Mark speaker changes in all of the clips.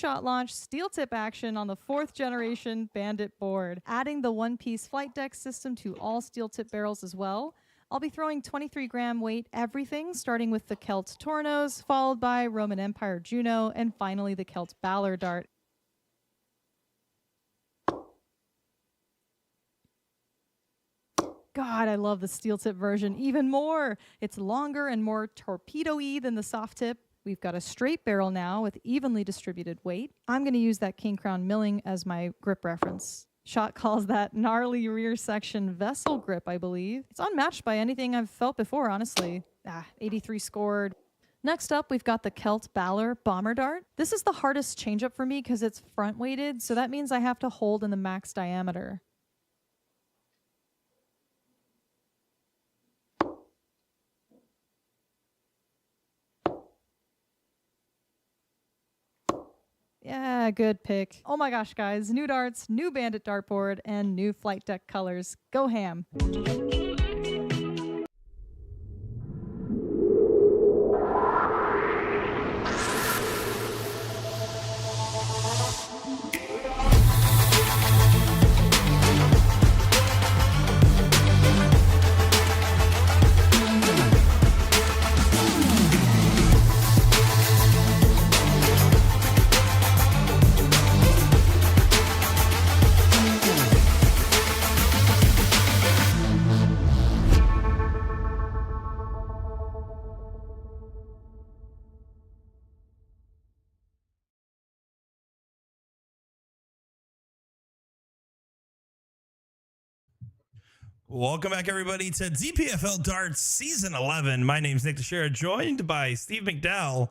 Speaker 1: two-shot launch steel tip action on the 4th generation Bandit board, adding the one-piece flight deck system to all steel tip barrels as well. I'll be throwing 23-gram weight everything, starting with the Celt Tornos, followed by Roman Empire Juno, and finally the Celt Valor Dart. God, I love the steel tip version even more. It's longer and more torpedo-y than the soft tip. We've got a straight barrel now with evenly distributed weight. I'm going to use that King Crown milling as my grip reference. Shot calls that gnarly rear section vessel grip, I believe. It's unmatched by anything I've felt before, honestly. 83 scored. Next up, we've got the Celt Valor Bomber Dart. This is the hardest changeup for me because it's front weighted, so that means I have to hold in the max diameter. Yeah, good pick. Oh my gosh, guys. New darts, new Bandit dartboard, and new flight deck colors. Go ham.
Speaker 2: Welcome back, everybody, to DPFL Darts Season 11. My name's Nick Teixeira, joined by Steve McDowell.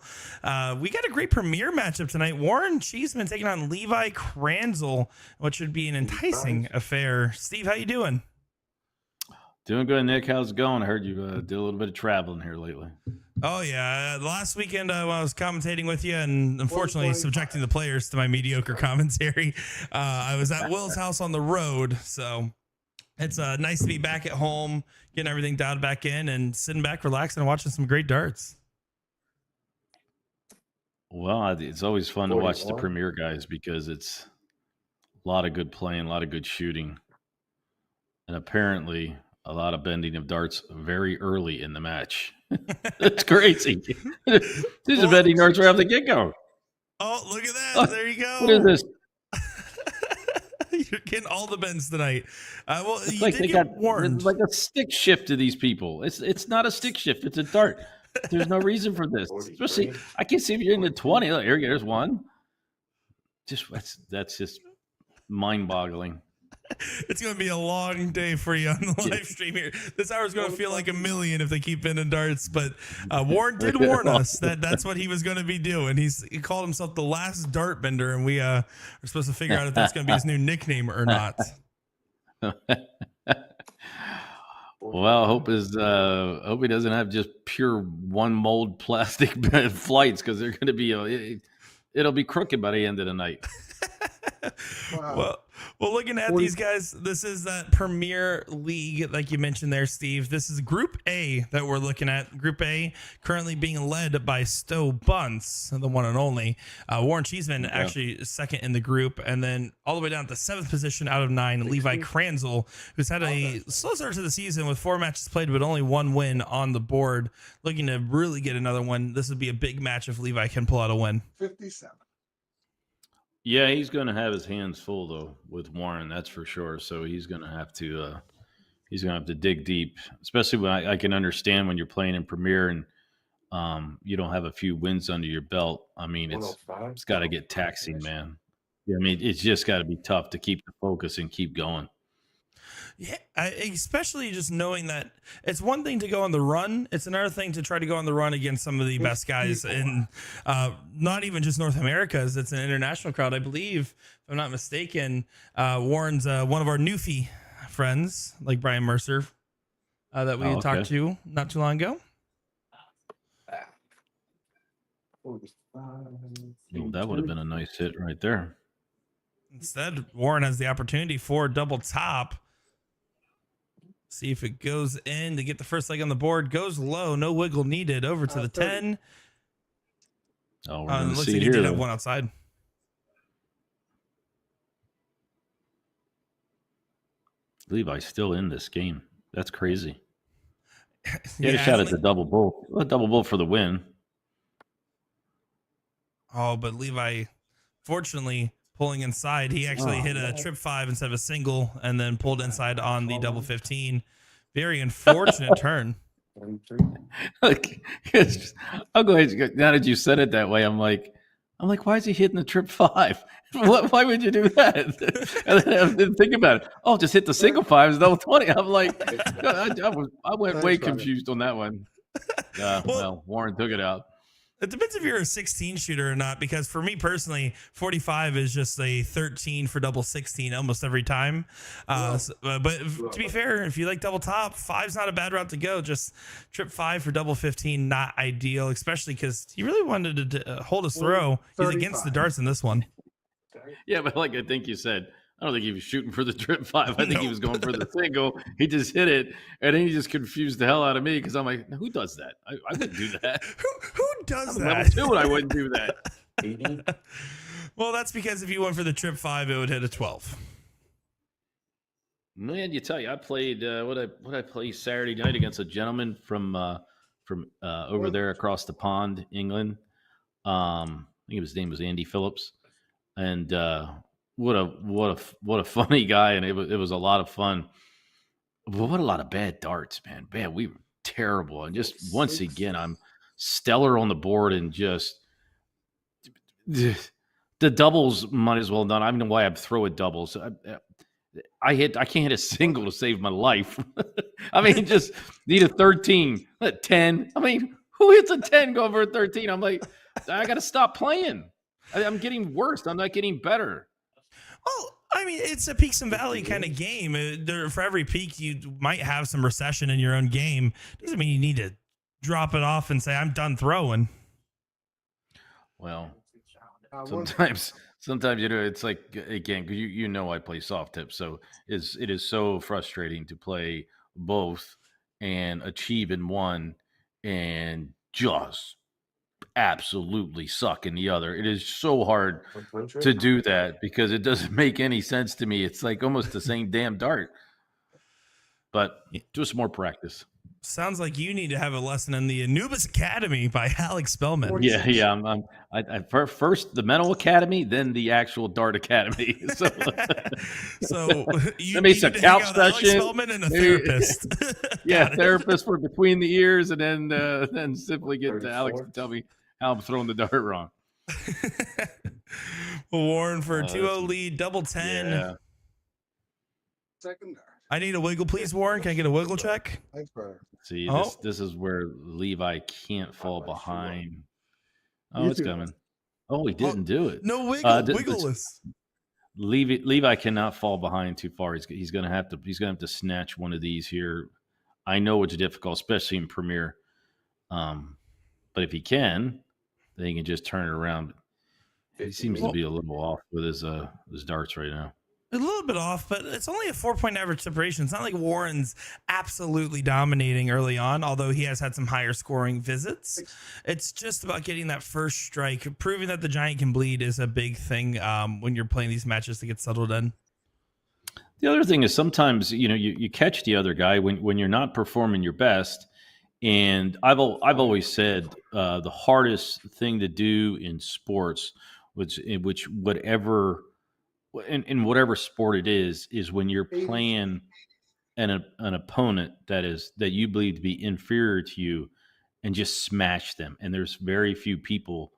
Speaker 2: We got a great premiere matchup tonight. Warren Cheeseman taking on Levi Kransel, which should be an enticing affair. Steve, how you doing?
Speaker 3: Doing good, Nick. How's it going? I heard you did a little bit of traveling here lately.
Speaker 2: Oh, yeah. Last weekend, I was commentating with you and unfortunately subjecting the players to my mediocre commentary. I was at Will's house on the road, so it's nice to be back at home, getting everything dialed back in and sitting back, relaxing, and watching some great darts.
Speaker 3: Well, it's always fun to watch the premier guys because it's a lot of good playing, a lot of good shooting, and apparently a lot of bending of darts very early in the match. That's crazy. These are bending darts right off the get-go.
Speaker 2: Oh, look at that. There you go.
Speaker 3: What is this?
Speaker 2: You're getting all the bends tonight. Well,
Speaker 3: It's
Speaker 2: you
Speaker 3: like
Speaker 2: did
Speaker 3: they
Speaker 2: get
Speaker 3: got
Speaker 2: warned.
Speaker 3: like a stick shift to these people. It's not a stick shift. It's a dart. There's no reason for this. Especially, I can see if you're in the 20. Look, here's one. That's just mind-boggling.
Speaker 2: It's going to be a long day for you on the live stream here. This hour is going to feel like a million if they keep bending darts. But Warren did warn us that that's what he was going to be doing. He called himself the last dart bender, and we are supposed to figure out if that's going to be his new nickname or not.
Speaker 3: Well, hope he doesn't have just pure one mold plastic flights because they're going to be it'll be crooked by the end of the night.
Speaker 2: Wow. Well, looking at these guys, this is that Premier League, like you mentioned there, Steve. This is Group A that we're looking at. Group A currently being led by Stowe Bunce, the one and only. Warren Cheeseman actually second in the group, and then all the way down to 7th position out of 9, Levi Kransel, who's had a slow start to the season with 4 matches played, but only 1 win on the board. Looking to really get another one. This would be a big match if Levi can pull out a win.
Speaker 4: 57.
Speaker 3: Yeah, he's going to have his hands full though with Warren, that's for sure. So he's going to have to dig deep, especially when I can understand when you're playing in Premier and you don't have a few wins under your belt. I mean, it's got to get taxing, man. Yeah, I mean, it's just got to be tough to keep the focus and keep going.
Speaker 2: Yeah, especially just knowing that it's one thing to go on the run. It's another thing to try to go on the run against some of the best guys in not even just North America. As it's an international crowd, I believe, if I'm not mistaken. Warren's one of our Newfie friends, like Brian Mercer, that we talked to not too long ago.
Speaker 3: Well, that would have been a nice hit right there.
Speaker 2: Instead, Warren has the opportunity for double top. See if it goes in to get the first leg on the board. Goes low, no wiggle needed. Over to the 10.
Speaker 3: Oh, we're going to
Speaker 2: looks
Speaker 3: see
Speaker 2: like
Speaker 3: here.
Speaker 2: He did have one outside.
Speaker 3: Levi's still in this game. That's crazy. He had
Speaker 2: Yeah,
Speaker 3: a shot at the double bull. A double bull for the win.
Speaker 2: oh, but Levi, fortunately, pulling inside, he actually hit a trip 5 instead of a single, and then pulled inside on the double 15. Very unfortunate turn.
Speaker 3: Like, I'll go ahead. Now that you said it that way, I'm like, why is he hitting the trip 5? Why would you do that? And then I didn't think about it. Oh, just hit the single 5s, double 20. I'm like, I went way confused on that one. Well, Warren took it out.
Speaker 2: It depends if you're a 16 shooter or not, because for me personally, 45 is just a 13 for double 16 almost every time. But to be fair, if you like double top, 5's not a bad route to go. Just trip 5 for double 15, not ideal, especially because he really wanted to hold his throw. He's against the darts in this one.
Speaker 3: Yeah, but like I think you said, I don't think he was shooting for the trip 5. I think he was going for the single. He just hit it, and then he just confused the hell out of me because I'm like, who does that? I wouldn't do that.
Speaker 2: Who does that?
Speaker 3: Level 2, and I wouldn't do that.
Speaker 2: Well, that's because if you went for the trip 5, it would hit a 12.
Speaker 3: Man, you tell you, I played what I play Saturday night against a gentleman from over there across the pond, England. I think his name was Andy Phillips, and what a funny guy, and it was a lot of fun. But what a lot of bad darts, man. Man, we were terrible, and just once again, I'm stellar on the board, and just the doubles might as well done. I don't know why I'm throwing doubles. I can't hit a single to save my life. I mean, just need a 13, a 10. I mean, who hits a 10 going for a 13? I'm like, I got to stop playing. I'm getting worse. I'm not getting better.
Speaker 2: Well, I mean, it's a peaks and valley kind of game. For every peak, you might have some recession in your own game. Doesn't mean you need to drop it off and say, I'm done throwing.
Speaker 3: Well, sometimes it's like, again, because you know I play soft tip, so it is so frustrating to play both and achieve in one and just absolutely suck in the other. It is so hard to do that because it doesn't make any sense to me. It's like almost the same damn dart, but just more practice.
Speaker 2: Sounds like you need to have a lesson in the Anubis Academy by Alex Spellman.
Speaker 3: Yeah. I first the mental academy, then the actual dart academy.
Speaker 2: So you
Speaker 3: need some couch
Speaker 2: Alex
Speaker 3: session.
Speaker 2: Spellman and a therapist.
Speaker 3: Yeah, therapist for between the ears, and then simply get to Alex to tell me how I'm throwing the dart wrong.
Speaker 2: Warren for a 2-0 lead, double 10.
Speaker 3: Yeah.
Speaker 4: Second dart.
Speaker 2: I need a wiggle, please, Warren. Can I get a wiggle check?
Speaker 4: Thanks, brother.
Speaker 3: See, this is where Levi can't fall behind. Oh, it's coming. Oh, he didn't do it.
Speaker 2: No wiggle, wiggleless.
Speaker 3: Levi cannot fall behind too far. He's gonna have to snatch one of these here. I know it's difficult, especially in Premier. But if he can, then he can just turn it around. He seems to be a little off with his darts right now.
Speaker 2: A little bit off, but it's only a 4-point average separation. It's not like Warren's absolutely dominating early on, although he has had some higher scoring visits. It's just about getting that first strike. Proving that the giant can bleed is a big thing when you're playing these matches to get settled in.
Speaker 3: The other thing is sometimes, you catch the other guy when you're not performing your best. And I've always said the hardest thing to do in sports, which whatever in whatever sport it is when you're playing an opponent that you believe to be inferior to you and just smash them. And there's very few people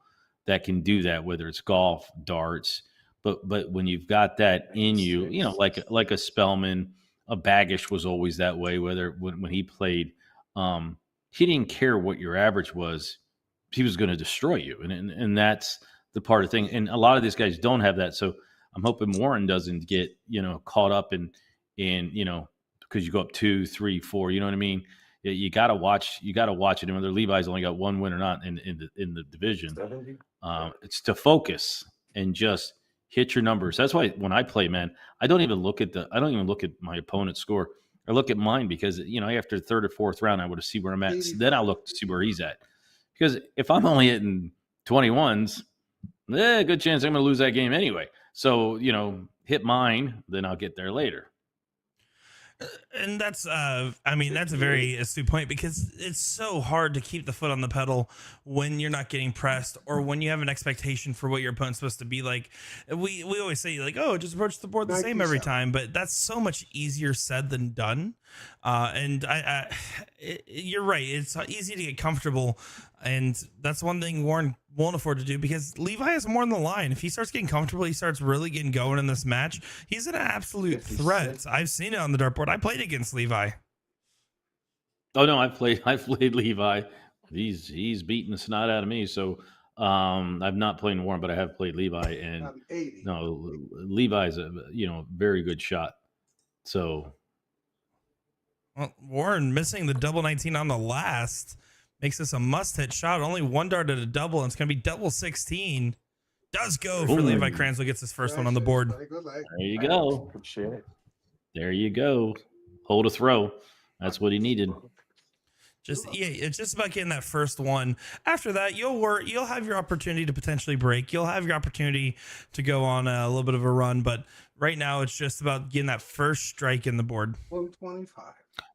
Speaker 3: that can do that, whether it's golf, darts, but when you've got that in you, like a Spellman, a Baggish was always that way, when he played, he didn't care what your average was. He was going to destroy you. And that's the part of the thing. And a lot of these guys don't have that. So I'm hoping Warren doesn't get, caught up in, because you go up 2, 3, 4, you know what I mean? You got to watch it. And whether Levi's only got one win or not in the division, it's to focus and just hit your numbers. That's why when I play, man, I don't even look at my opponent's score. I look at mine because, after the third or fourth round, I would see where I'm at. So then I'll look to see where he's at. Because if I'm only hitting 21s, good chance I'm going to lose that game anyway. So, hit mine, then I'll get there later.
Speaker 2: And that's I mean, that's a very astute point, because it's so hard to keep the foot on the pedal when you're not getting pressed, or when you have an expectation for what your opponent's supposed to be like. We always say, like, oh, just approach the board the same every time, but that's so much easier said than done. And you're right, it's easy to get comfortable, and that's one thing Warren won't afford to do, because Levi has more on the line. If he starts getting comfortable, he starts really getting going in this match, he's an absolute threat. I've seen it on the dartboard. I played against Levi.
Speaker 3: Oh no, I've played Levi. He's beaten the snot out of me. So I've not played Warren, but I have played Levi, and no, Levi's a very good shot. So
Speaker 2: well, Warren missing the double 19 on the last makes this a must-hit shot. Only one dart at a double, and it's going to be double 16. Does go for Levi Kransel. Gets his first one on the board.
Speaker 3: There you go. There you go. Hold a throw. That's what he needed.
Speaker 2: It's just about getting that first one. After that, you'll have your opportunity to potentially break. You'll have your opportunity to go on a little bit of a run, but right now it's just about getting that first strike in the board.
Speaker 4: 125.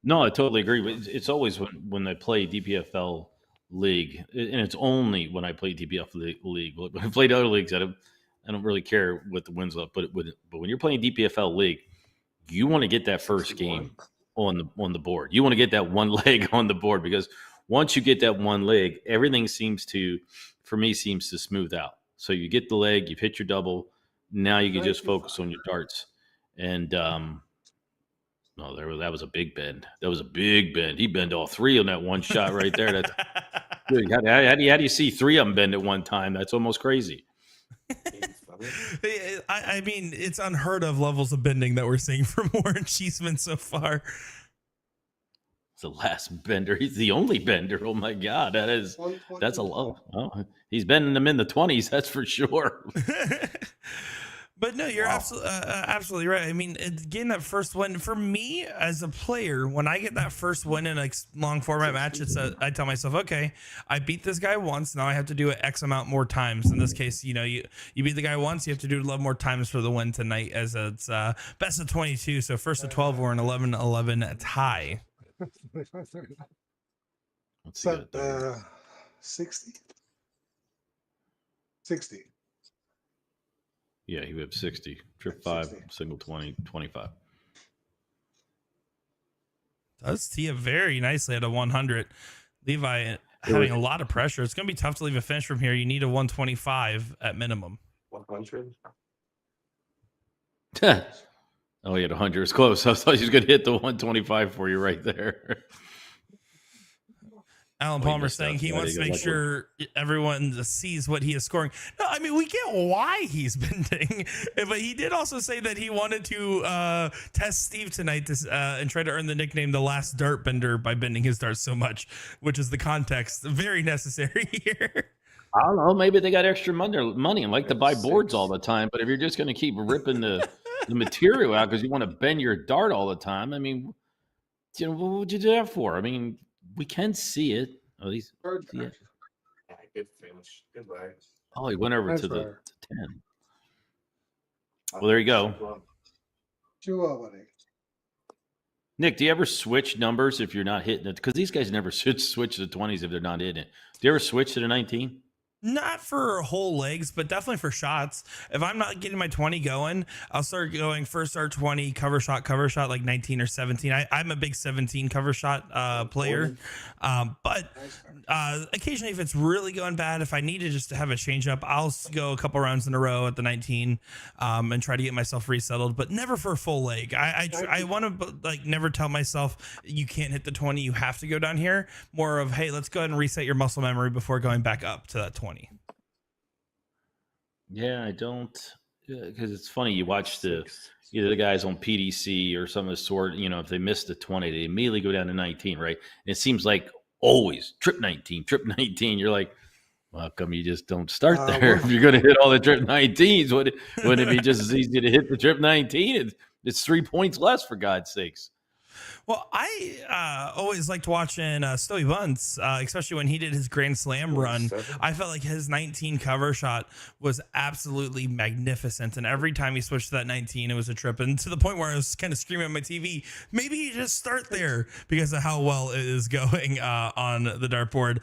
Speaker 3: No, I totally agree. It's always when I play DPFL league, and it's only when I play DPFL league. When I played other leagues, I don't really care what the wins up. But when you're playing DPFL league, you want to get that first game on the board. You want to get that one leg on the board, because once you get that one leg, everything seems to smooth out. So you get the leg, you've hit your double. Now you can just focus on your darts. And no, that was a big bend. That was a big bend. He bent all three on that one shot right there. That's good. How do you see three of them bend at one time? That's almost crazy.
Speaker 2: I mean, it's unheard of levels of bending that we're seeing from Warren Cheeseman so far.
Speaker 3: It's the last bender. He's the only bender. Oh my God, that's a low. Oh, he's bending them in the 20s. That's for sure.
Speaker 2: But no, you're absolutely right. I mean, getting that first win for me as a player, when I get that first win in a long format match, I tell myself, okay, I beat this guy once. Now I have to do it X amount more times. In this case, you beat the guy once, you have to do it 11 more times for the win tonight, as it's best of 22. So first of 12, we're an 11-11 tie.
Speaker 3: Let's see.
Speaker 4: 60. 60.
Speaker 3: Yeah, he would have 60. Trip 5, single 20, 25.
Speaker 2: Does tee up very nicely at a 100. Levi having a lot of pressure. It's going to be tough to leave a finish from here. You need a 125 at minimum.
Speaker 4: 100.
Speaker 3: Oh, he had 100. It's close. I thought he was going to hit the 125 for you right there.
Speaker 2: Alan Palmer saying he wants to make sure everyone sees what he is scoring. No, I mean, we get why he's bending, but he did also say that he wanted to test Steve tonight and try to earn the nickname the last dart bender by bending his darts so much, which is the context very necessary here.
Speaker 3: I don't know. Maybe they got extra money and like to buy boards all the time. But if you're just going to keep ripping the material out because you want to bend your dart all the time, I mean, what would you do that for? I mean, we can see it. Oh, see it.
Speaker 4: Good finish. Goodbye.
Speaker 3: Oh, he went over to the 10. Well, there you go.
Speaker 4: 2-0.
Speaker 3: Nick, do you ever switch numbers if you're not hitting it? Because these guys never switch to the 20s if they're not hitting it. Do you ever switch to the 19?
Speaker 2: Not for whole legs, but definitely for shots. If I'm not getting my 20 going, I'll start going first start 20, cover shot, like 19 or 17. I'm a big 17 cover shot player. But occasionally, if it's really going bad, if I need to just have a change up, I'll go a couple rounds in a row at the 19 and try to get myself resettled, but never for a full leg. I want to never tell myself you can't hit the 20. You have to go down here. More of, hey, let's go ahead and reset your muscle memory before going back up to that 20.
Speaker 3: Yeah, I don't, because it's funny. You watch either the guys on PDC or some of the sort, if they miss the 20, they immediately go down to 19, right? And it seems like always trip 19. You're like, well, how come you just don't start there? If you're going to hit all the trip 19s, wouldn't it be just as easy to hit the trip 19? It's 3 points less, for God's sakes.
Speaker 2: Well, I always liked watching Stewie Bunce, especially when he did his Grand Slam run. I felt like his 19 cover shot was absolutely magnificent. And every time he switched to that 19, it was a trip. And to the point where I was kind of screaming at my TV, maybe you just start there because of how well it is going on the dartboard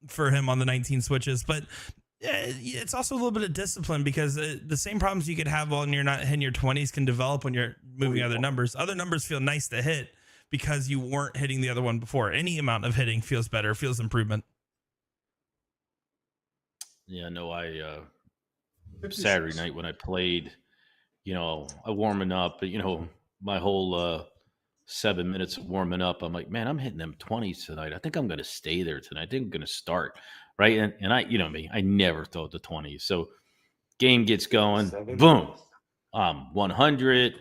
Speaker 2: for him on the 19 switches. But it's also a little bit of discipline because the same problems you could have when you're not hitting your 20s can develop when you're moving other numbers. Other numbers feel nice to hit because you weren't hitting the other one before. Any amount of hitting feels better, feels improvement.
Speaker 3: Yeah, no, Saturday night when I played, I warming up, my whole 7 minutes of warming up, I'm like, man, I'm hitting them 20s tonight. I think I'm going to stay there tonight. I think I'm going to start. Right. And I, me, I never throw the 20s. So game gets going, boom. 100,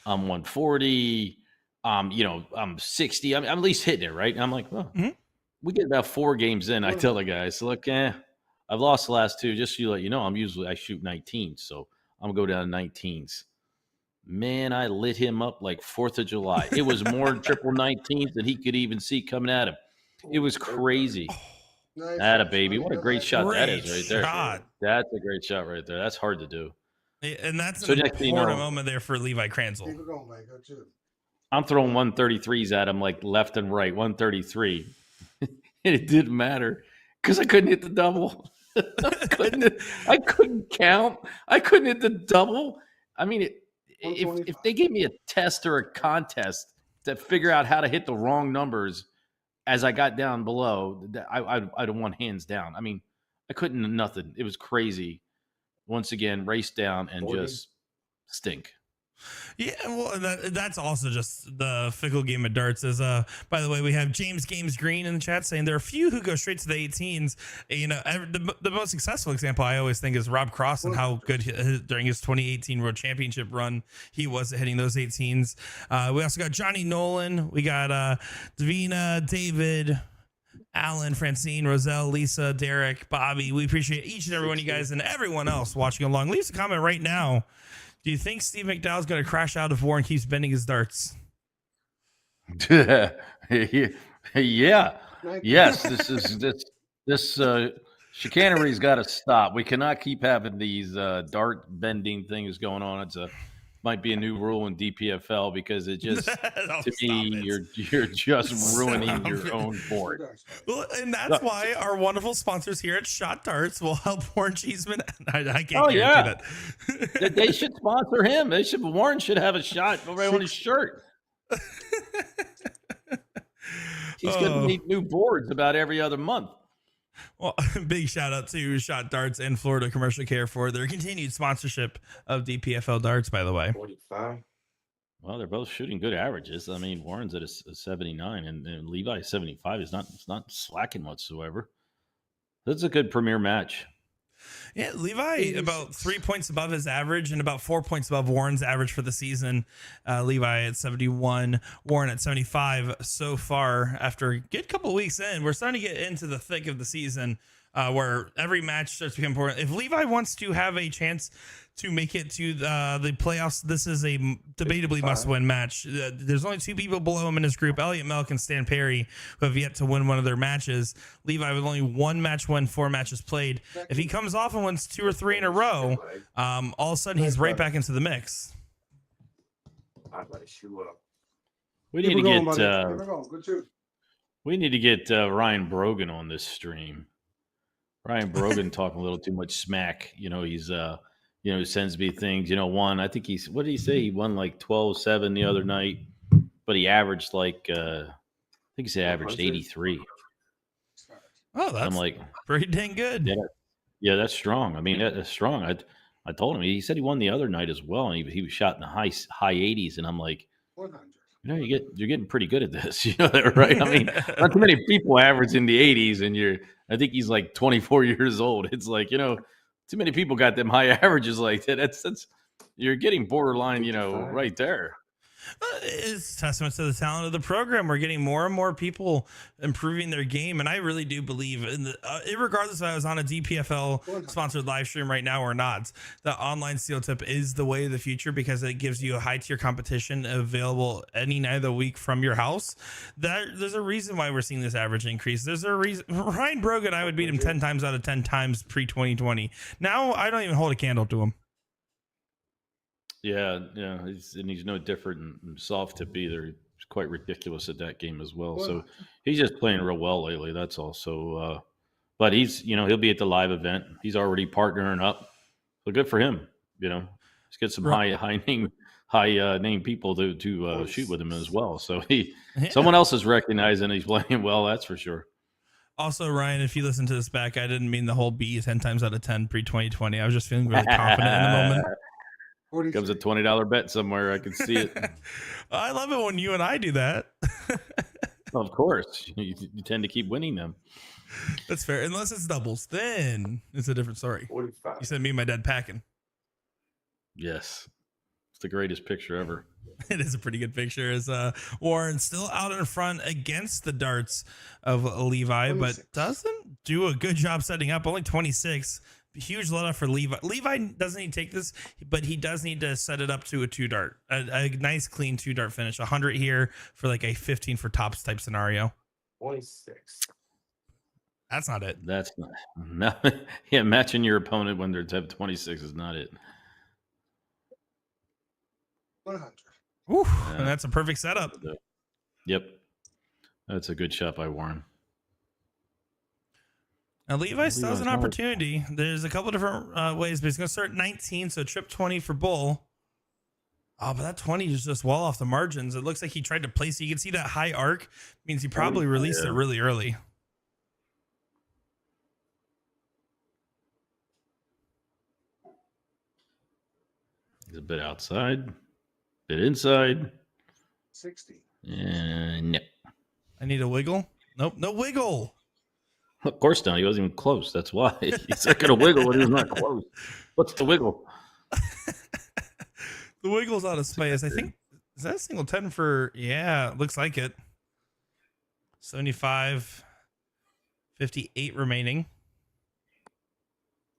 Speaker 3: I'm 140, I'm 60. I'm at least hitting it. Right. And I'm like, well, we get about 4 games in. I tell the guys, look, I've lost the last 2. Just so you let you know, I shoot 19. So I'm going to go down to 19s. Man, I lit him up like 4th of July. It was more triple 19s than he could even see coming at him. It was crazy.
Speaker 4: Nice.
Speaker 3: Atta baby. What a great shot that is right there.
Speaker 2: Shot.
Speaker 3: That's a great shot right there. That's hard to do.
Speaker 2: And that's
Speaker 3: So
Speaker 2: an
Speaker 3: next thing you
Speaker 2: important
Speaker 3: know-
Speaker 2: moment there for Levi Kransel.
Speaker 4: Keep it going, Mike. Go too.
Speaker 3: I'm throwing 133s at him like left and right, 133. And it didn't matter because I couldn't hit the double. I couldn't count. I couldn't hit the double. I mean, if they gave me a test or a contest to figure out how to hit the wrong numbers as I got down below, I'd have won hands down. I mean, I couldn't nothing. It was crazy. Once again, race down and
Speaker 4: 40.
Speaker 3: just stink.
Speaker 2: Yeah, well, that's also just the fickle game of darts. By the way, we have James Games Green in the chat saying there are a few who go straight to the 18s. The most successful example I always think is Rob Cross and how good during his 2018 World Championship run he was at hitting those 18s. We also got Johnny Nolan. We got Davina, David, Alan, Francine, Roselle, Lisa, Derek, Bobby. We appreciate each and every one of you guys and everyone else watching along. Leave us a comment right now. Do you think Steve McDowell is going to crash out if Warren keeps bending his darts?
Speaker 3: Yeah. Yes. This chicanery's got to stop. We cannot keep having these dart bending things going on. Might be a new rule in DPFL because it just to me you're just ruining your own board.
Speaker 2: Well, and that's why our wonderful sponsors here at Shot Darts will help Warren Cheeseman. I can't guarantee that.
Speaker 3: They should sponsor him. Warren should have a shot right on his shirt. He's going to need new boards about every other month.
Speaker 2: Well, big shout out to Shot Darts and Florida Commercial Care for their continued sponsorship of DPFL darts, by the way.
Speaker 4: 45.
Speaker 3: Well, they're both shooting good averages. I mean, Warren's at a 79 and Levi's 75. It's not slacking whatsoever. That's a good premier match.
Speaker 2: Yeah, Levi about 3 points above his average and about 4 points above Warren's average for the season. Levi at 71, Warren at 75 so far. After a good couple of weeks in, we're starting to get into the thick of the season where every match starts to become important. If Levi wants to have a chance to make it to the playoffs, this is a debatably must-win match. There's only 2 people below him in his group, Elliot Melk and Stan Perry, who have yet to win one of their matches. Levi with only 1 match win, 4 matches played. If he comes off and wins 2 or 3 in a row, all of a sudden he's right back into the mix.
Speaker 4: I'd like to shoot up.
Speaker 3: We need to get Ryan Brogan on this stream. Ryan Brogan talking a little too much smack. He's he sends me things. I think what did he say? He won like 12-7 the other night, but he averaged like I think he averaged 83.
Speaker 2: Oh, that's
Speaker 3: I'm like
Speaker 2: pretty dang good.
Speaker 3: Yeah, that's strong. I mean, that's strong. I told him. He said he won the other night as well, and he was shot in the high 80s, and I'm like,
Speaker 4: 100.
Speaker 3: you're getting pretty good at this. You know that, right? I mean, not too many people average in the 80s, and I think he's like 24 years old. It's like, too many people got them high averages like that. That's you're getting borderline, right there.
Speaker 2: It's testament to the talent of the program. We're getting more and more people improving their game, and I really do believe in the regardless if I was on a DPFL sponsored live stream right now or not, the online steel tip is the way of the future because it gives you a high tier competition available any night of the week from your house. There's a reason why we're seeing this average increase. There's a reason. Ryan Brogan, I would beat him 10 times out of 10 times pre 2020. Now I don't even hold a candle to him.
Speaker 3: Yeah, he's no different in soft tip either. He's quite ridiculous at that game as well. So he's just playing real well lately. That's all. So, but he'll be at the live event. He's already partnering up. So good for him. Let's get some high name people to shoot with him as well. So someone else is recognizing he's playing well. That's for sure.
Speaker 2: Also, Ryan, if you listen to this back, I didn't mean the whole B 10 times out of 10 pre 2020. I was just feeling really confident in the moment.
Speaker 3: Comes a $20 bet somewhere. I can see it.
Speaker 2: I love it when you and I do that.
Speaker 3: Of course. You tend to keep winning them.
Speaker 2: That's fair. Unless it's doubles, then it's a different story.
Speaker 4: 45.
Speaker 2: You said me and my dad packing.
Speaker 3: Yes. It's the greatest picture ever.
Speaker 2: It is a pretty good picture. Is Warren still out in front against the darts of Levi, 26. But doesn't do a good job setting up. Only 26. Huge let off for Levi. Levi doesn't need to take this, but he does need to set it up to a 2-dart. A nice, clean 2-dart finish. 100 here for like a 15 for tops type scenario.
Speaker 4: 26.
Speaker 2: That's not it.
Speaker 3: That's not. No, yeah, matching your opponent when they're type 26 is not it.
Speaker 4: 100.
Speaker 2: Ooh, and that's a perfect setup.
Speaker 3: Yep. That's a good shot by Warren.
Speaker 2: Now, Levi still has an opportunity. There's a couple different ways, but he's going to start 19, so trip 20 for Bull. Oh, but that 20 is just well off the margins. It looks like he tried to place it. You can see that high arc. Means he probably released it really early.
Speaker 3: He's a bit outside, a bit inside.
Speaker 4: 60.
Speaker 3: No.
Speaker 2: I need a wiggle. Nope, no wiggle.
Speaker 3: Of course not. He wasn't even close. That's why. He's not going to wiggle when he was not close. What's the wiggle?
Speaker 2: The wiggle's out of space. I think, is that a single 10 for, yeah, looks like it. 75, 58 remaining.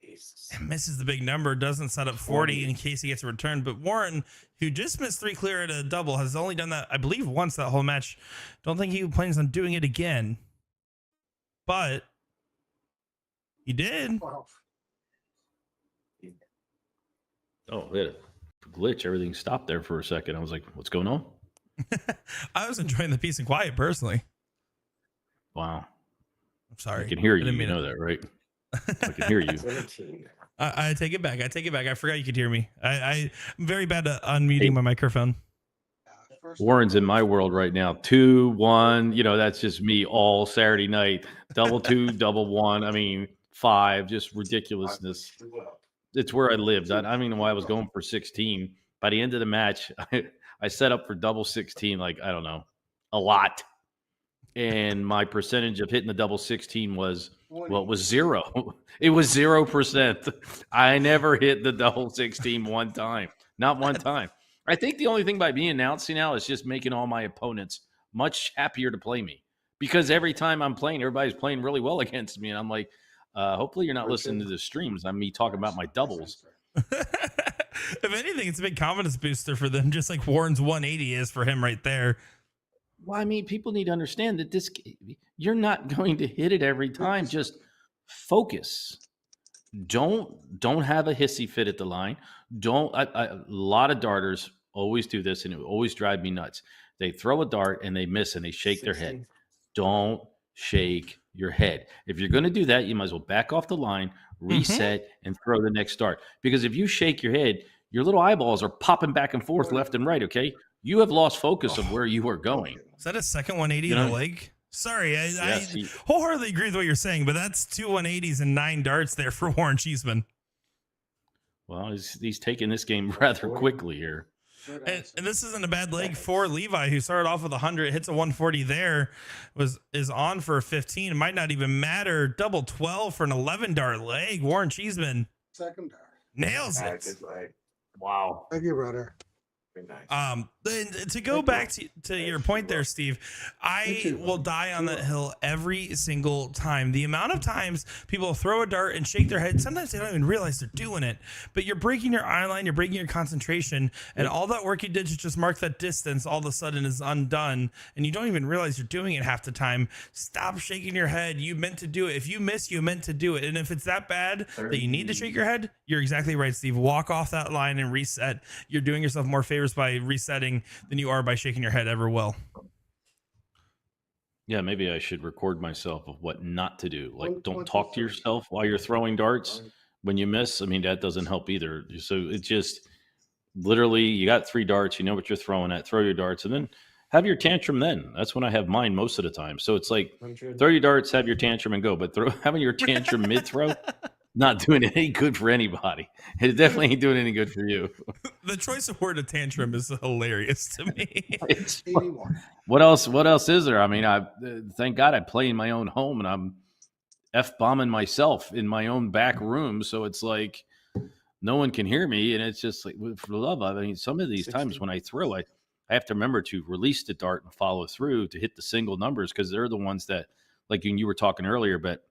Speaker 2: It misses the big number, doesn't set up 40 in case he gets a return. But Warren, who just missed 3 clear at a double, has only done that, I believe, once that whole match. Don't think he plans on doing it again. But he did.
Speaker 3: Oh, we had a glitch. Everything stopped there for a second. I was like, what's going on?
Speaker 2: I was enjoying the peace and quiet personally.
Speaker 3: Wow.
Speaker 2: I'm sorry.
Speaker 3: I can hear you. You know that, right? I can hear you.
Speaker 4: 17.
Speaker 2: I take it back. I forgot you could hear me. I'm very bad at unmuting my microphone.
Speaker 3: Warren's in my world right now. 2-1. That's just me all Saturday night. Double 2, double 1. I mean, 5. Just ridiculousness. It's where I lived. I don't even know why I was going for 16. By the end of the match, I set up for double 16, like, I don't know, a lot. And my percentage of hitting the double 16 was, well, it was 0. It was 0%. I never hit the double 16 one time. Not one time. I think the only thing by being announcing now is just making all my opponents much happier to play me. Because every time I'm playing, everybody's playing really well against me. And I'm like, hopefully you're not listening to the streams. I'm me talking about my doubles.
Speaker 2: If anything, it's a big confidence booster for them, just like Warren's 180 is for him right there.
Speaker 3: Well, I mean, people need to understand that you're not going to hit it every time. Just focus. Don't have a hissy fit at the line. A lot of darters always do this, and it always drive me nuts. They throw a dart and they miss and they shake 16. Their head. Don't shake your head. If you're going to do that, you might as well back off the line, reset, and throw the next dart. Because if you shake your head, your little eyeballs are popping back and forth left and right, okay? You have lost focus of where you are going.
Speaker 2: Is that a second 180 in the leg? Sorry, I wholeheartedly agree with what you're saying, but that's 2 180s and 9 darts there for Warren Cheeseman.
Speaker 3: Well, he's taking this game rather quickly here.
Speaker 2: And this isn't a bad leg for Levi, who started off with 100, hits a 140 there, is on for a 15. It might not even matter. Double 12 for an 11 dart leg. Warren Cheeseman
Speaker 4: second dart
Speaker 2: nails it.
Speaker 3: Wow.
Speaker 4: Thank you, brother.
Speaker 2: Then to go back to your point there, Steve, I will die on that hill every single time. The amount of times people throw a dart and shake their head, sometimes they don't even realize they're doing it, but you're breaking your eye line, you're breaking your concentration, and all that work you did to just mark that distance all of a sudden is undone, and you don't even realize you're doing it half the time. Stop shaking your head. You meant to do it. If you miss, you meant to do it. And if it's that bad that you need to shake your head, you're exactly right, Steve. Walk off that line and reset. You're doing yourself more favors by resetting than you are by shaking your head ever will.
Speaker 3: Yeah, maybe I should record myself of what not to do. Like, don't talk to yourself while you're throwing darts when you miss. I mean, that doesn't help either. So it's just literally, you got 3 darts, you know what you're throwing at, throw your darts, and then have your tantrum then. That's when I have mine most of the time. So it's like, throw your darts, have your tantrum, and go. But having your tantrum mid-throw, not doing any good for anybody. It definitely ain't doing any good for you.
Speaker 2: The choice of word of tantrum is hilarious to me.
Speaker 3: What else is there? I mean, thank God I play in my own home, and I'm F-bombing myself in my own back room. So it's like no one can hear me. And it's just like, for the love of it, I mean, some of these times when I throw, I have to remember to release the dart and follow through to hit the single numbers, because they're the ones that, like you were talking earlier, but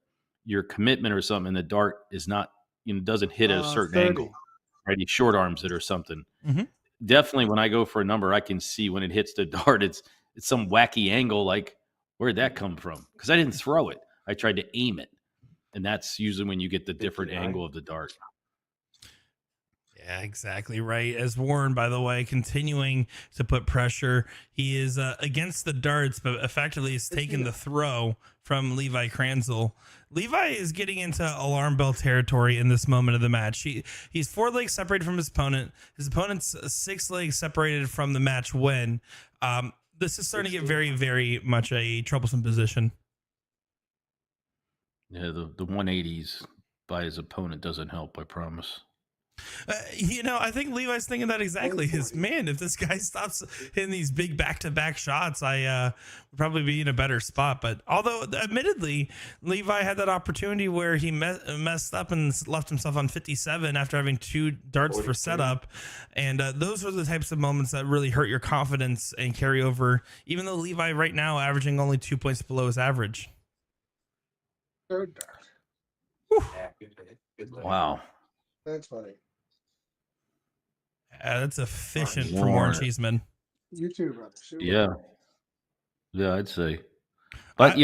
Speaker 3: your commitment or something, and the dart is not, doesn't hit at a certain
Speaker 4: 30.
Speaker 3: angle, right? He short arms it or something.
Speaker 2: Mm-hmm.
Speaker 3: Definitely when I go for a number, I can see when it hits the dart, it's some wacky angle. Like, where'd that come from? Because I didn't throw it. I tried to aim it. And that's usually when you get the different
Speaker 4: 59.
Speaker 3: angle of the dart.
Speaker 2: Yeah, exactly right. As Warren, by the way, continuing to put pressure. He is against the darts, but effectively is taking the throw from Levi Kransel. Levi is getting into alarm bell territory in this moment of the match. He's 4 legs separated from his opponent. His opponent's 6 legs separated from the match win. This is starting to get very, very much a troublesome position.
Speaker 3: Yeah, the 180s by his opponent doesn't help, I promise.
Speaker 2: I think Levi's thinking that exactly. Man, if this guy stops hitting these big back-to-back shots, I would probably be in a better spot. But although, admittedly, Levi had that opportunity where he messed up and left himself on 57 after having 2 darts for setup. And those are the types of moments that really hurt your confidence and carry over, even though Levi right now averaging only 2 points below his average.
Speaker 4: Third dart. Yeah, good leg.
Speaker 3: Wow.
Speaker 4: That's funny.
Speaker 2: That's efficient from Warren Cheeseman.
Speaker 4: You too, brother.
Speaker 3: Yeah. Yeah, I'd say. But,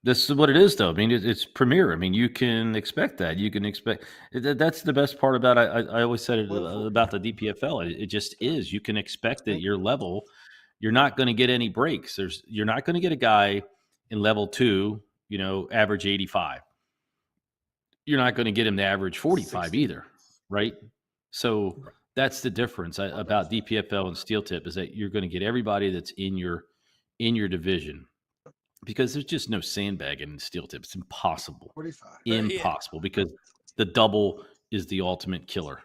Speaker 3: this is what it is, though. I mean, it's Premier. I mean, you can expect that. You can expect that's the best part about it. I always said it about the DPFL. It just is. You can expect that your level, you're not going to get any breaks. You're not going to get a guy in level 2, average 85. You're not going to get him to average 45 either, right? So that's the difference about DPFL and Steel Tip, is that you're going to get everybody that's in your division, because there's just no sandbagging in Steel Tip. It's impossible.
Speaker 4: 45.
Speaker 3: Impossible, because the double is the ultimate killer.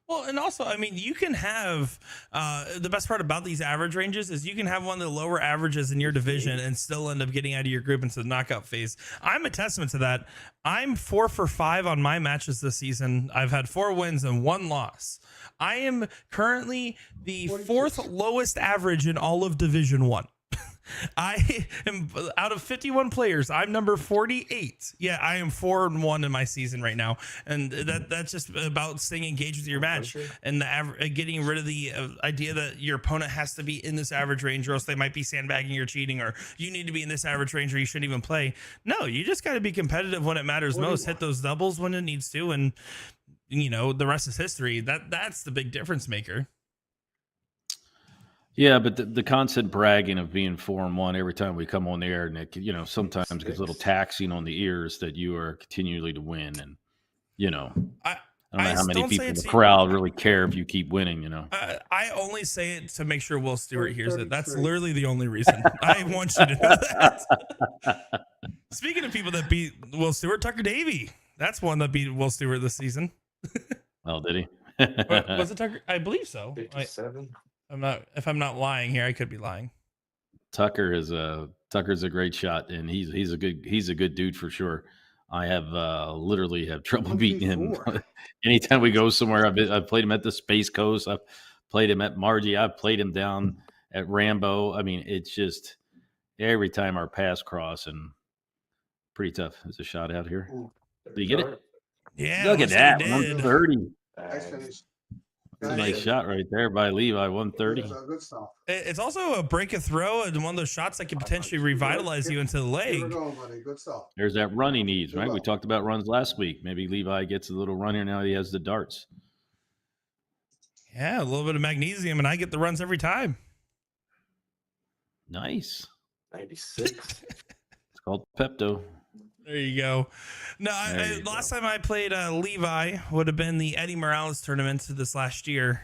Speaker 2: Well, and also, I mean, you can have the best part about these average ranges is you can have one of the lower averages in your division and still end up getting out of your group into the knockout phase. I'm a testament to that. I'm 4 for 5 on my matches this season. I've had 4 wins and 1 loss. I am currently the 4th lowest average in all of Division 1. I am, out of 51 players, I'm number 48. Yeah, I am 4-1 in my season right now, and that's just about staying engaged with your match and getting rid of the idea that your opponent has to be in this average range, or else they might be sandbagging or cheating, or you need to be in this average range or you shouldn't even play. No, you just got to be competitive when it matters most. Hit those doubles when it needs to, and the rest is history. That's the big difference maker.
Speaker 3: Yeah, but the constant bragging of being 4-1 every time we come on the air, Nick, sometimes gets a little taxing on the ears that you are continually to win. And, I don't know how many people in the crowd really care if you keep winning,
Speaker 2: I only say it to make sure Will Stewart hears it. That's literally the only reason. I want you to know that. Speaking of people that beat Will Stewart, Tucker Davey. That's one that beat Will Stewart this season.
Speaker 3: Oh, did he?
Speaker 2: Was it Tucker? I believe so.
Speaker 4: 57.
Speaker 2: If I'm not lying here, I could be lying.
Speaker 3: Tucker's a great shot, and he's a good dude for sure. I have literally have trouble beating him. Anytime we go somewhere, I've played him at the Space Coast. I've played him at Margie. I've played him down at Rambo. I mean, it's just every time our pass cross and pretty tough. There's a shot out here. Did you get it?
Speaker 2: Yeah,
Speaker 3: Look at
Speaker 2: looks like
Speaker 3: that.
Speaker 2: he did.
Speaker 3: 130.
Speaker 4: Nice finish.
Speaker 3: That's a nice shot right there by Levi. 130.
Speaker 4: Good stuff.
Speaker 2: It's also a break a throw and one of those shots that can potentially revitalize you into the
Speaker 4: Here we
Speaker 2: leg.
Speaker 4: go, buddy. Good stuff.
Speaker 3: There's that run he needs, right? We talked about runs last week. Maybe Levi gets a little run here now. He has the darts.
Speaker 2: Yeah, a little bit of magnesium, and I get the runs every time.
Speaker 3: Nice.
Speaker 5: 96.
Speaker 3: It's called Pepto.
Speaker 2: There you go. No, last time I played Levi would have been the Eddie Morales tournament this last year.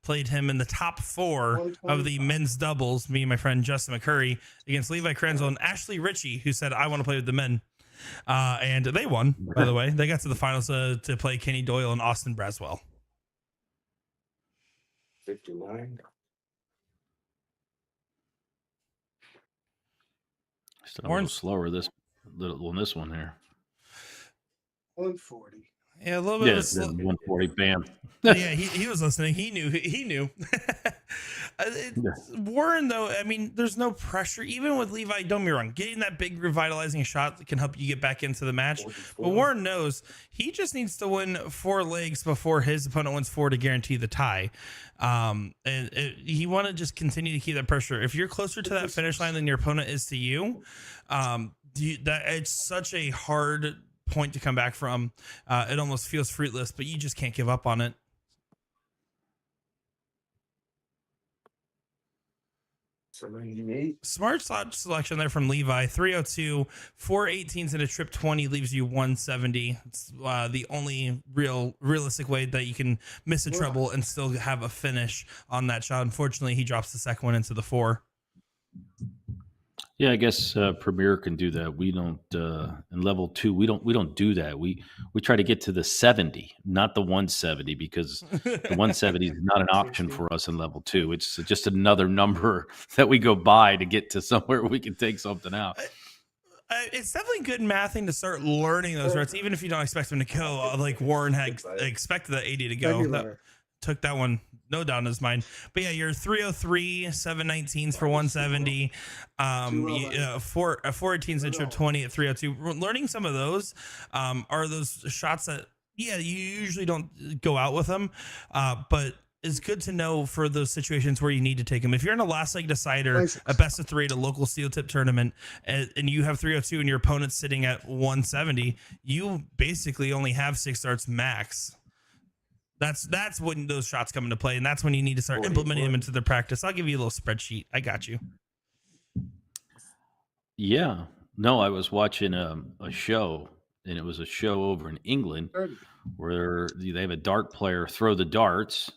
Speaker 2: Played him in the top 4 of the men's doubles, me and my friend Justin McCurry, against Levi Kransel and Ashley Ritchie, who said, I want to play with the men. And they won, by the way. They got to the finals to play Kenny Doyle and Austin Braswell.
Speaker 5: 59.
Speaker 3: Just a little slower this one here.
Speaker 4: 140.
Speaker 2: Yeah, a little bit.
Speaker 3: Yeah, 140. Bam.
Speaker 2: Yeah, he was listening. He knew. Warren, though, I mean, there's no pressure. Even with Levi, don't get me wrong, getting that big revitalizing shot can help you get back into the match.
Speaker 5: 44.
Speaker 2: But Warren knows he just needs to win 4 legs before his opponent wins 4 to guarantee the tie. He want to just continue to keep that pressure. If you're closer to that finish line than your opponent is to you, that it's such a hard point to come back from. It almost feels fruitless, but you just can't give up on it.
Speaker 5: So 98.
Speaker 2: Smart slot selection there from Levi. 302, 4 18s and a trip 20 leaves you 170. It's the only realistic way that you can miss a treble and still have a finish on that shot. Unfortunately, he drops the second one into the 4.
Speaker 3: Yeah, I guess Premier can do that. We don't in level 2. We don't do that. We try to get to the 70, not the 170, because the 170 is not an option for us in level 2. It's just another number that we go by to get to somewhere we can take something out.
Speaker 2: It's definitely good mathing to start learning those routes, even if you don't expect them to go. Like Warren had expected that 80 to go. Took that one no doubt in his mind. But yeah, you're 303, 719s for 170, 4 18s and trip 20 at 302. Learning some of those are those shots that, yeah, you usually don't go out with them, but it's good to know for those situations where you need to take them. If you're in a last leg decider, a best of 3 at a local steel tip tournament, and you have 302 and your opponent's sitting at 170, you basically only have 6 darts max. That's when those shots come into play, and that's when you need to start implementing them into the practice. I'll give you a little spreadsheet. I got you.
Speaker 3: Yeah. No, I was watching a show, and it was a show over in England where they have a dart player throw the darts,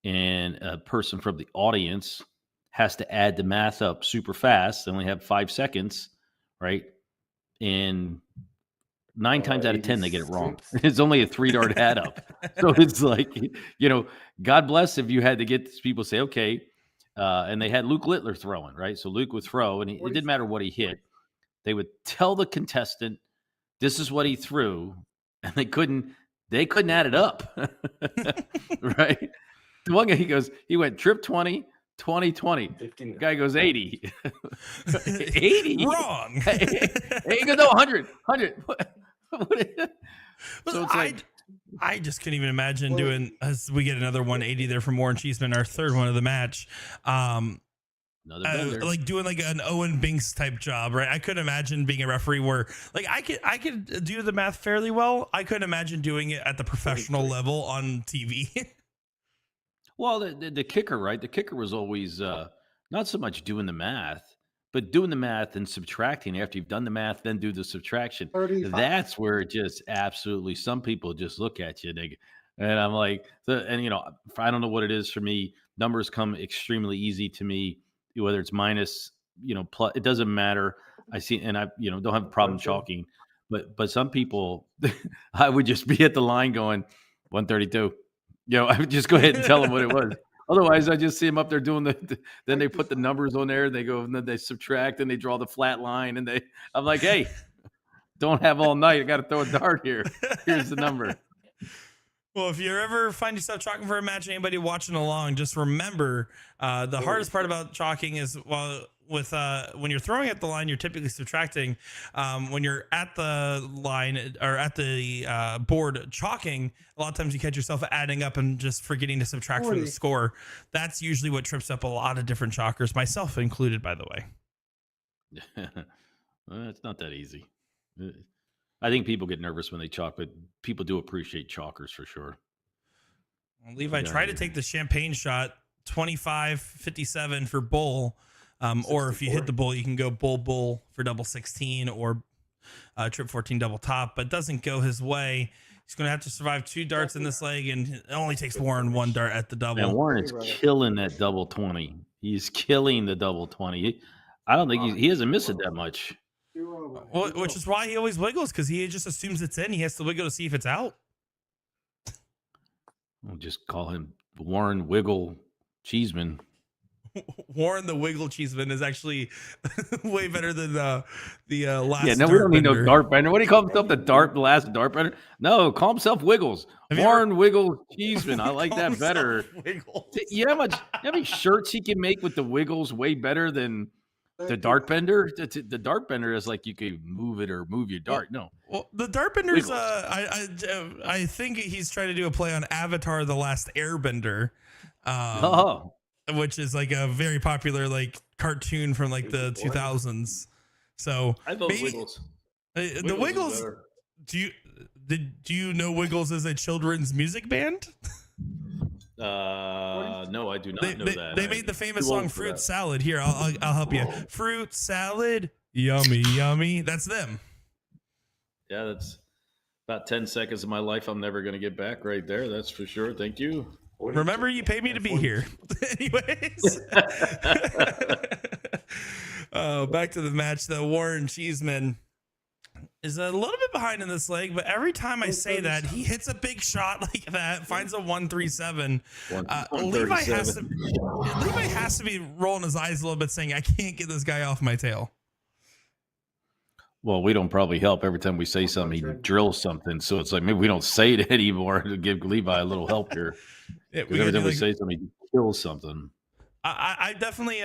Speaker 3: and a person from the audience has to add the math up super fast. They only have 5 seconds, right? And 9 times out of 10, they get it wrong. It's only a 3-dart add up. So it's like, God bless if you had to get these people say, okay. And they had Luke Littler throwing, right? So Luke would throw, and it didn't matter what he hit. They would tell the contestant, this is what he threw. And they couldn't add it up. Right? The one guy, he went trip 20, 20, 20. The guy goes 80. 80?
Speaker 2: Wrong.
Speaker 3: He goes, no, 100. So it's like,
Speaker 2: I just couldn't even imagine doing, as we get another 180 there from Warren Cheeseman, our third one of the match. Like doing like an Owen Binks type job, right? I couldn't imagine being a referee where like I could do the math fairly well. I couldn't imagine doing it at the professional level on TV.
Speaker 3: Well, the kicker, right? The kicker was always not so much doing the math, but doing the math and subtracting. After you've done the math, then do the subtraction.
Speaker 4: 35.
Speaker 3: That's where it just absolutely, some people just look at you and I'm like, I don't know what it is for me. Numbers come extremely easy to me, whether it's minus, plus, it doesn't matter. I see, and I, don't have a problem chalking, but some people, I would just be at the line going 132. I would just go ahead and tell them what it was. Otherwise, I just see them up there doing then they put the numbers on there, they go, and then they subtract, and they draw the flat line, and I'm like, hey, don't have all night. I got to throw a dart here. Here's the number.
Speaker 2: Well, if you ever find yourself chalking for a match, anybody watching along, just remember the hardest part about chalking is when you're throwing at the line, you're typically subtracting. When you're at the line or at the board chalking, a lot of times you catch yourself adding up and just forgetting to subtract from the
Speaker 4: 40.
Speaker 2: score. That's usually what trips up a lot of different chalkers, myself included, by the way.
Speaker 3: Well, it's not that easy. I think people get nervous when they chalk, but people do appreciate chalkers for sure.
Speaker 2: Levi,
Speaker 3: Yeah.
Speaker 2: try to take the champagne shot, 25-57 for bull. Or if you hit the bull, you can go bull for double 16 or trip 14 double top, but doesn't go his way. He's going to have to survive 2 darts in this leg, and it only takes Warren 1 dart at the double.
Speaker 3: And Warren is killing that double 20. He's killing the double 20. I don't think he hasn't missed it that much.
Speaker 2: Well, which is why he always wiggles, because he just assumes it's in. He has to wiggle to see if it's out.
Speaker 3: We'll just call him Warren Wiggle Cheeseman.
Speaker 2: Warren the Wiggle Cheeseman is actually way better than the last.
Speaker 3: Yeah, no, we don't need no
Speaker 2: bender.
Speaker 3: dart bender. What do you call himself? The last dart bender? No, call himself Wiggles. Warren Wiggle Cheeseman. I like that better.
Speaker 2: Wiggles.
Speaker 3: You know how many shirts he can make with the Wiggles way better than the dart bender? The dart bender is like you can move it or move your dart. No.
Speaker 2: Well, the dart bender's
Speaker 3: Wiggles.
Speaker 2: I think he's trying to do a play on Avatar: The Last Airbender. Which is like a very popular like cartoon from like the 2000s. So
Speaker 3: I vote
Speaker 2: maybe,
Speaker 3: Wiggles.
Speaker 2: The Wiggles. Do you know Wiggles as a children's music band?
Speaker 3: No, I do not know that.
Speaker 2: They made the famous
Speaker 3: too old
Speaker 2: song
Speaker 3: for
Speaker 2: "Fruit
Speaker 3: that.
Speaker 2: Salad." Here, I'll help you. Fruit salad, yummy, yummy. That's them.
Speaker 3: Yeah, that's about 10 seconds of my life I'm never going to get back right there. That's for sure. Thank you.
Speaker 2: Remember, you paid me to be here. Anyways. Back to the match, though. Warren Cheeseman is a little bit behind in this leg, but every time I say that, he hits a big shot like that, finds a 137. Levi has to be rolling his eyes a little bit, saying, I can't get this guy off my tail.
Speaker 3: Well, we don't probably help every time we say something. He drills something, so it's like maybe we don't say it anymore to give Levi a little help here.
Speaker 2: Yeah,
Speaker 3: Every time we say something, he kills something.
Speaker 2: I definitely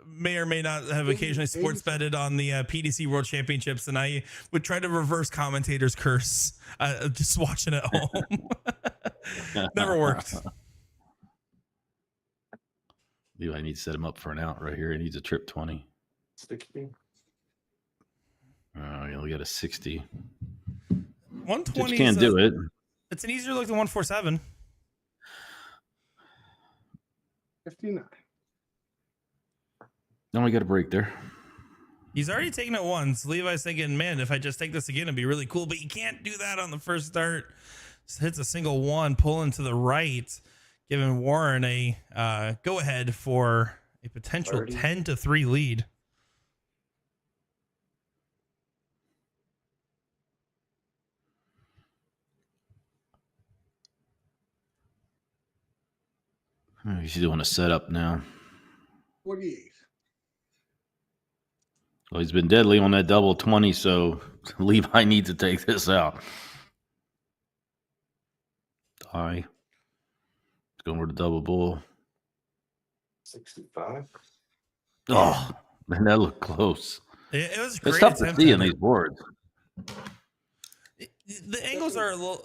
Speaker 2: may or may not have occasionally sports betted on the PDC World Championships, and I would try to reverse commentators' curse just watching at home. Never worked.
Speaker 3: Levi needs to set him up for an out right here. He needs a trip 20.
Speaker 5: 60.
Speaker 3: Oh, you only got a 60.
Speaker 2: 120
Speaker 3: You can't do it.
Speaker 2: It's an easier look than 147.
Speaker 4: 59.
Speaker 3: No, we got a break there.
Speaker 2: He's already taken it once. Levi's thinking, man, if I just take this again, it'd be really cool. But you can't do that on the first start. Just hits a single one, pulling to the right, giving Warren a go ahead for a potential
Speaker 5: 30.
Speaker 2: 10-3 lead.
Speaker 3: He's doing a setup now.
Speaker 4: 48.
Speaker 3: Well, he's been deadly on that double 20, so Levi needs to take this out. Die. He's going for the double bull.
Speaker 5: 65.
Speaker 3: Oh, man, that looked close.
Speaker 2: It was a great
Speaker 3: It's tough to
Speaker 2: attempt
Speaker 3: see
Speaker 2: at
Speaker 3: in
Speaker 2: it.
Speaker 3: these boards.
Speaker 2: The angles are a little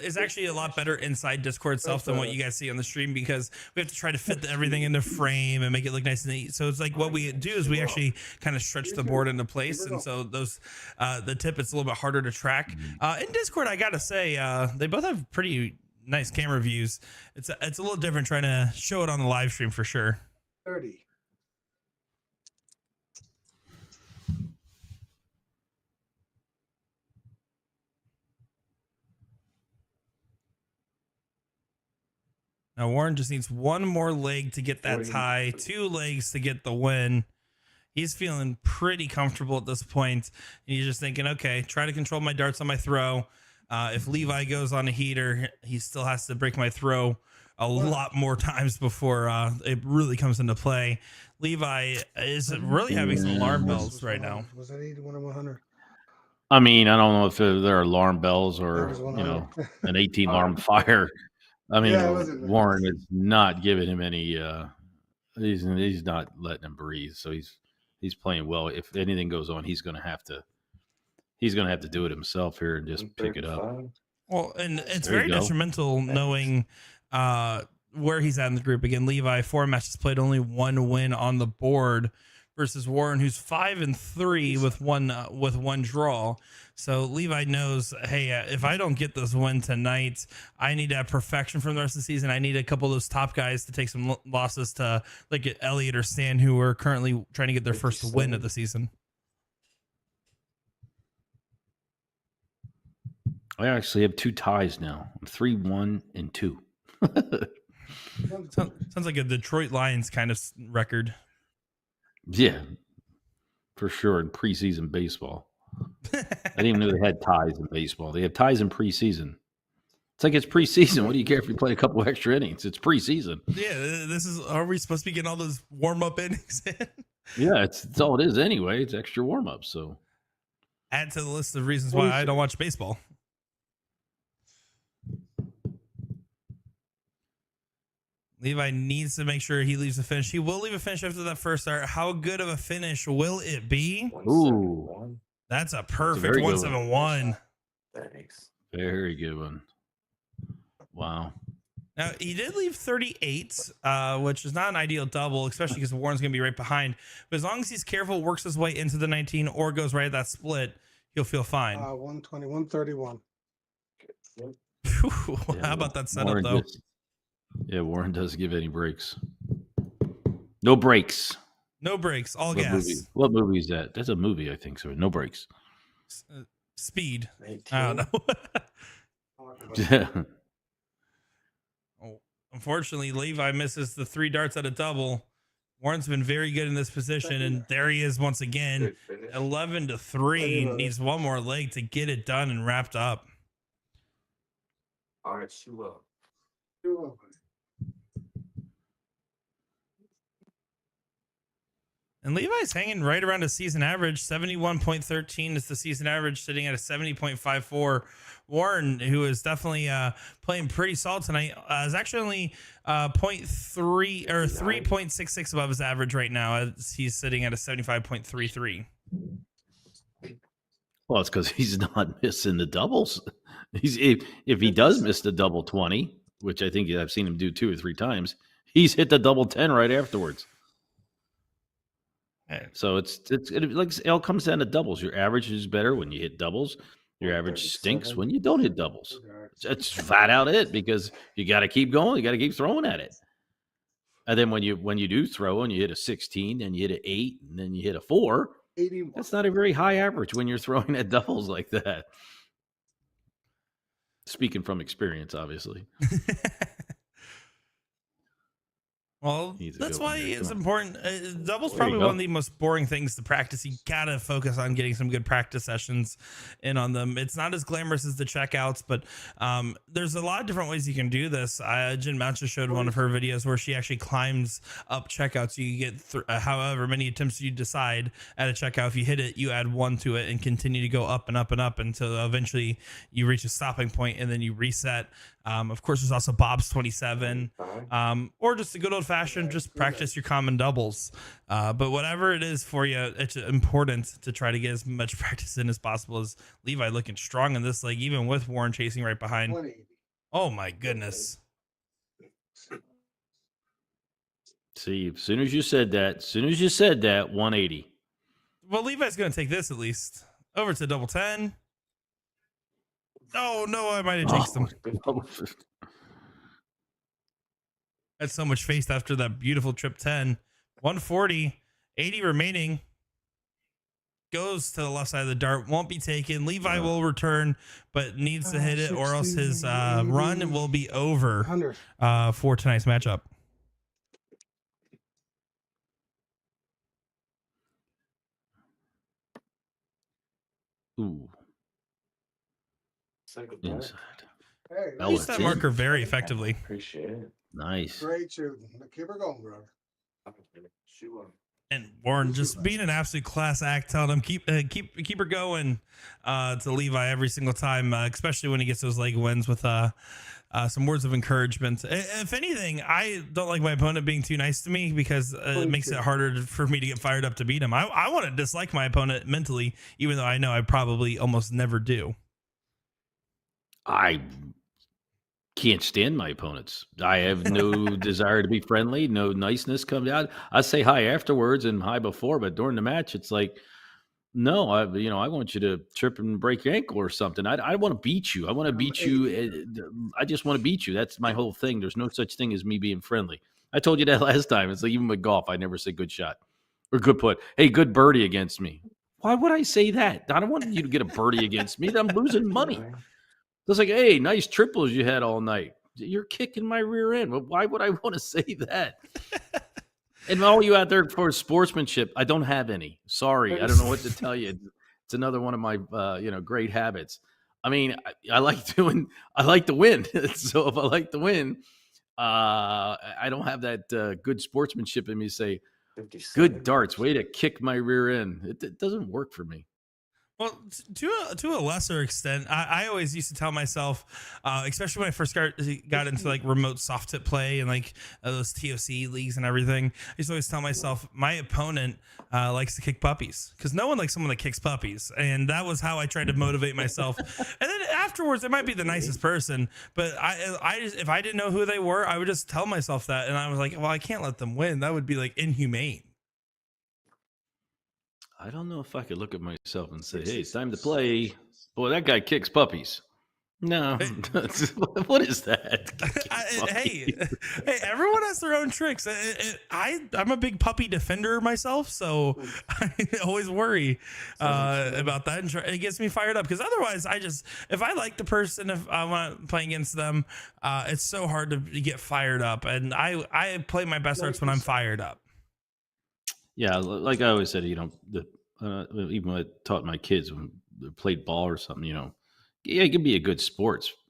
Speaker 2: is actually a lot better inside Discord itself than what you guys see on the stream, because we have to try to fit everything into frame and make it look nice and neat. So it's like what we do is we actually kind of stretch the board into place, and so those the tip it's a little bit harder to track. In Discord, I gotta say they both have pretty nice camera views. It's a little different trying to show it on the live stream for sure.
Speaker 4: 30.
Speaker 2: Now Warren just needs one more leg to get that tie, 2 legs to get the win. He's feeling pretty comfortable at this point. And he's just thinking, okay, try to control my darts on my throw. If Levi goes on a heater, he still has to break my throw a lot more times before it really comes into play. Levi is really having some alarm bells right now.
Speaker 4: Was that 81 or 100?
Speaker 3: I mean, I don't know if they're alarm bells
Speaker 4: There
Speaker 3: or,
Speaker 4: was one
Speaker 3: you
Speaker 4: on
Speaker 3: know,
Speaker 4: it.
Speaker 3: an 18 alarm fire. I mean,
Speaker 4: Yeah, it wasn't.
Speaker 3: Warren is not giving him any. He's not letting him breathe. So he's playing well. If anything goes on, he's going to have to do it himself here and just pick it up.
Speaker 5: 135.
Speaker 2: Well, and it's
Speaker 3: There you
Speaker 2: very
Speaker 3: go.
Speaker 2: detrimental knowing where he's at in the group. Again, Levi, 4 matches played, only 1 win on the board, versus Warren, who's 5-3 with one draw. So Levi knows, hey, if I don't get this win tonight, I need to have perfection from the rest of the season. I need a couple of those top guys to take some losses to, like Elliott or Stan, who are currently trying to get their first win of the season.
Speaker 3: I actually have 2 ties now. I'm 3-1 and 2.
Speaker 2: Sounds like a Detroit Lions kind of record.
Speaker 3: Yeah, for sure. In preseason baseball, I didn't even know they had ties in baseball. They have ties in preseason. It's like it's preseason. What do you care if you play a couple extra innings? It's preseason.
Speaker 2: Yeah, are we supposed to be getting all those warm up innings in?
Speaker 3: Yeah, it's all it is anyway. It's extra warm up. So
Speaker 2: Add to the list of reasons why I don't watch baseball. Levi needs to make sure he leaves a finish. He will leave a finish after that first start. How good of a finish will it be?
Speaker 5: 171.
Speaker 2: That's a perfect
Speaker 3: very good
Speaker 2: 171.
Speaker 5: Thanks.
Speaker 3: very good one. Wow.
Speaker 2: Now, he did leave 38, which is not an ideal double, especially because Warren's going to be right behind. But as long as he's careful, works his way into the 19 or goes right at that split, he'll feel fine.
Speaker 4: 120, 131.
Speaker 2: How about that setup,
Speaker 3: Warren
Speaker 2: though?
Speaker 3: Warren doesn't give any breaks. No breaks.
Speaker 2: No brakes, all
Speaker 3: What
Speaker 2: gas.
Speaker 3: movie? What movie is that? That's a movie, I think. So no breaks.
Speaker 2: Speed.
Speaker 5: 19.
Speaker 2: I don't know.
Speaker 3: Yeah.
Speaker 2: Oh, unfortunately, Levi misses the 3 darts at a double. Warren's been very good in this position, and there he is once again.
Speaker 5: Good finish.
Speaker 2: 11-3. Needs one more leg to get it done and wrapped up.
Speaker 5: All right, shoe up.
Speaker 2: And Levi's hanging right around a season average. 71.13 is the season average, sitting at a 70.54. Warren, who is definitely playing pretty solid tonight, is actually only 0.3 or 3.66 above his average right now, as he's sitting at a 75.33.
Speaker 3: Well, it's because he's not missing the doubles. If he does miss the double 20, which I think I've seen him do 2 or 3 times, he's hit the double 10 right afterwards. So it all comes down to doubles. Your average is better when you hit doubles. Your average stinks when you don't hit doubles. That's flat out it, because you got to keep going. You got to keep throwing at it. And then when you do throw and you hit a 16 and you hit an 8 and then you hit a 4,
Speaker 4: 81.
Speaker 3: that's not a very high average when you're throwing at doubles like that. Speaking from experience, obviously.
Speaker 2: Well,
Speaker 3: He's a
Speaker 2: that's
Speaker 3: good one
Speaker 2: why
Speaker 3: there.
Speaker 2: it's important. Double's
Speaker 3: There you
Speaker 2: probably
Speaker 3: go.
Speaker 2: one of the most boring things to practice. You gotta focus on getting some good practice sessions in on them. It's not as glamorous as the checkouts, but there's a lot of different ways you can do this. Jen Mount just showed one of her videos where she actually climbs up checkouts. You get however many attempts you decide at a checkout. If you hit it, you add 1 to it and continue to go up and up and up until eventually you reach a stopping point and then you reset. Of course, there's also Bob's 27, or just a good old fashioned, just practice your common doubles. But whatever it is for you, it's important to try to get as much practice in as possible. As Levi looking strong in this leg, even with Warren chasing right behind.
Speaker 4: 180.
Speaker 2: Oh my goodness.
Speaker 3: See, as soon as you said that, 180.
Speaker 2: Well, Levi's going to take this at least. Over to double 10. Oh, no, I might have jinxed him. Had so much face after that beautiful trip 10. 140, 80 remaining. Goes to the left side of the dart. Won't be taken. Levi will return, but needs to hit it, or else his run will be over
Speaker 4: 100.
Speaker 2: for tonight's matchup.
Speaker 3: Ooh,
Speaker 5: Say goodbye.
Speaker 3: inside.
Speaker 4: Hey,
Speaker 3: Oh,
Speaker 2: Used
Speaker 3: it's
Speaker 2: that
Speaker 3: in.
Speaker 2: marker very effectively.
Speaker 5: Appreciate it.
Speaker 3: Nice.
Speaker 4: great shooting. Keep her going, brother.
Speaker 5: Shoe up.
Speaker 2: And Warren just being an absolute class act, telling him keep her going to Levi every single time, especially when he gets those leg wins with some words of encouragement. If anything, I don't like my opponent being too nice to me because it makes it harder for me to get fired up to beat him. I want to dislike my opponent mentally, even though I know I probably almost never do.
Speaker 3: I can't stand my opponents. I have no desire to be friendly. No niceness comes out. I say hi afterwards and hi before, but during the match, it's like, no, I want you to trip and break your ankle or something. I want to beat you. I want to beat you. I just want to beat you. That's my whole thing. There's no such thing as me being friendly. I told you that last time. It's like even with golf, I never say good shot or good put. Hey, good birdie against me. Why would I say that? I don't want you to get a birdie against me. I'm losing money. It's like, hey, nice triples you had all night. You're kicking my rear end. Well, why would I want to say that? And all you out there for sportsmanship, I don't have any. Sorry, I don't know what to tell you. It's another one of my, great habits. I mean, I like to win. So if I like to win, I don't have that good sportsmanship in me. Say, good darts, way to kick my rear end. It doesn't work for me.
Speaker 2: Well, to a lesser extent, I always used to tell myself, especially when I first got into like remote soft tip play and like those TOC leagues and everything, I used to always tell myself my opponent likes to kick puppies because no one likes someone that kicks puppies. And that was how I tried to motivate myself. And then afterwards, they might be the nicest person, but I just, if I didn't know who they were, I would just tell myself that. And I was like, well, I can't let them win. That would be like inhumane.
Speaker 3: I don't know if I could look at myself and say, hey, it's time to play. Boy, that guy kicks puppies. No. What is that?
Speaker 2: Hey, everyone has their own tricks. I'm a big puppy defender myself, so I always worry about that. And it gets me fired up because otherwise, if I like the person, if I want to play against them, it's so hard to get fired up. And I play my best darts when I'm fired up. Yeah,
Speaker 3: like I always said, even when I taught my kids when they played ball or something, yeah, it can be a good sportsmanship,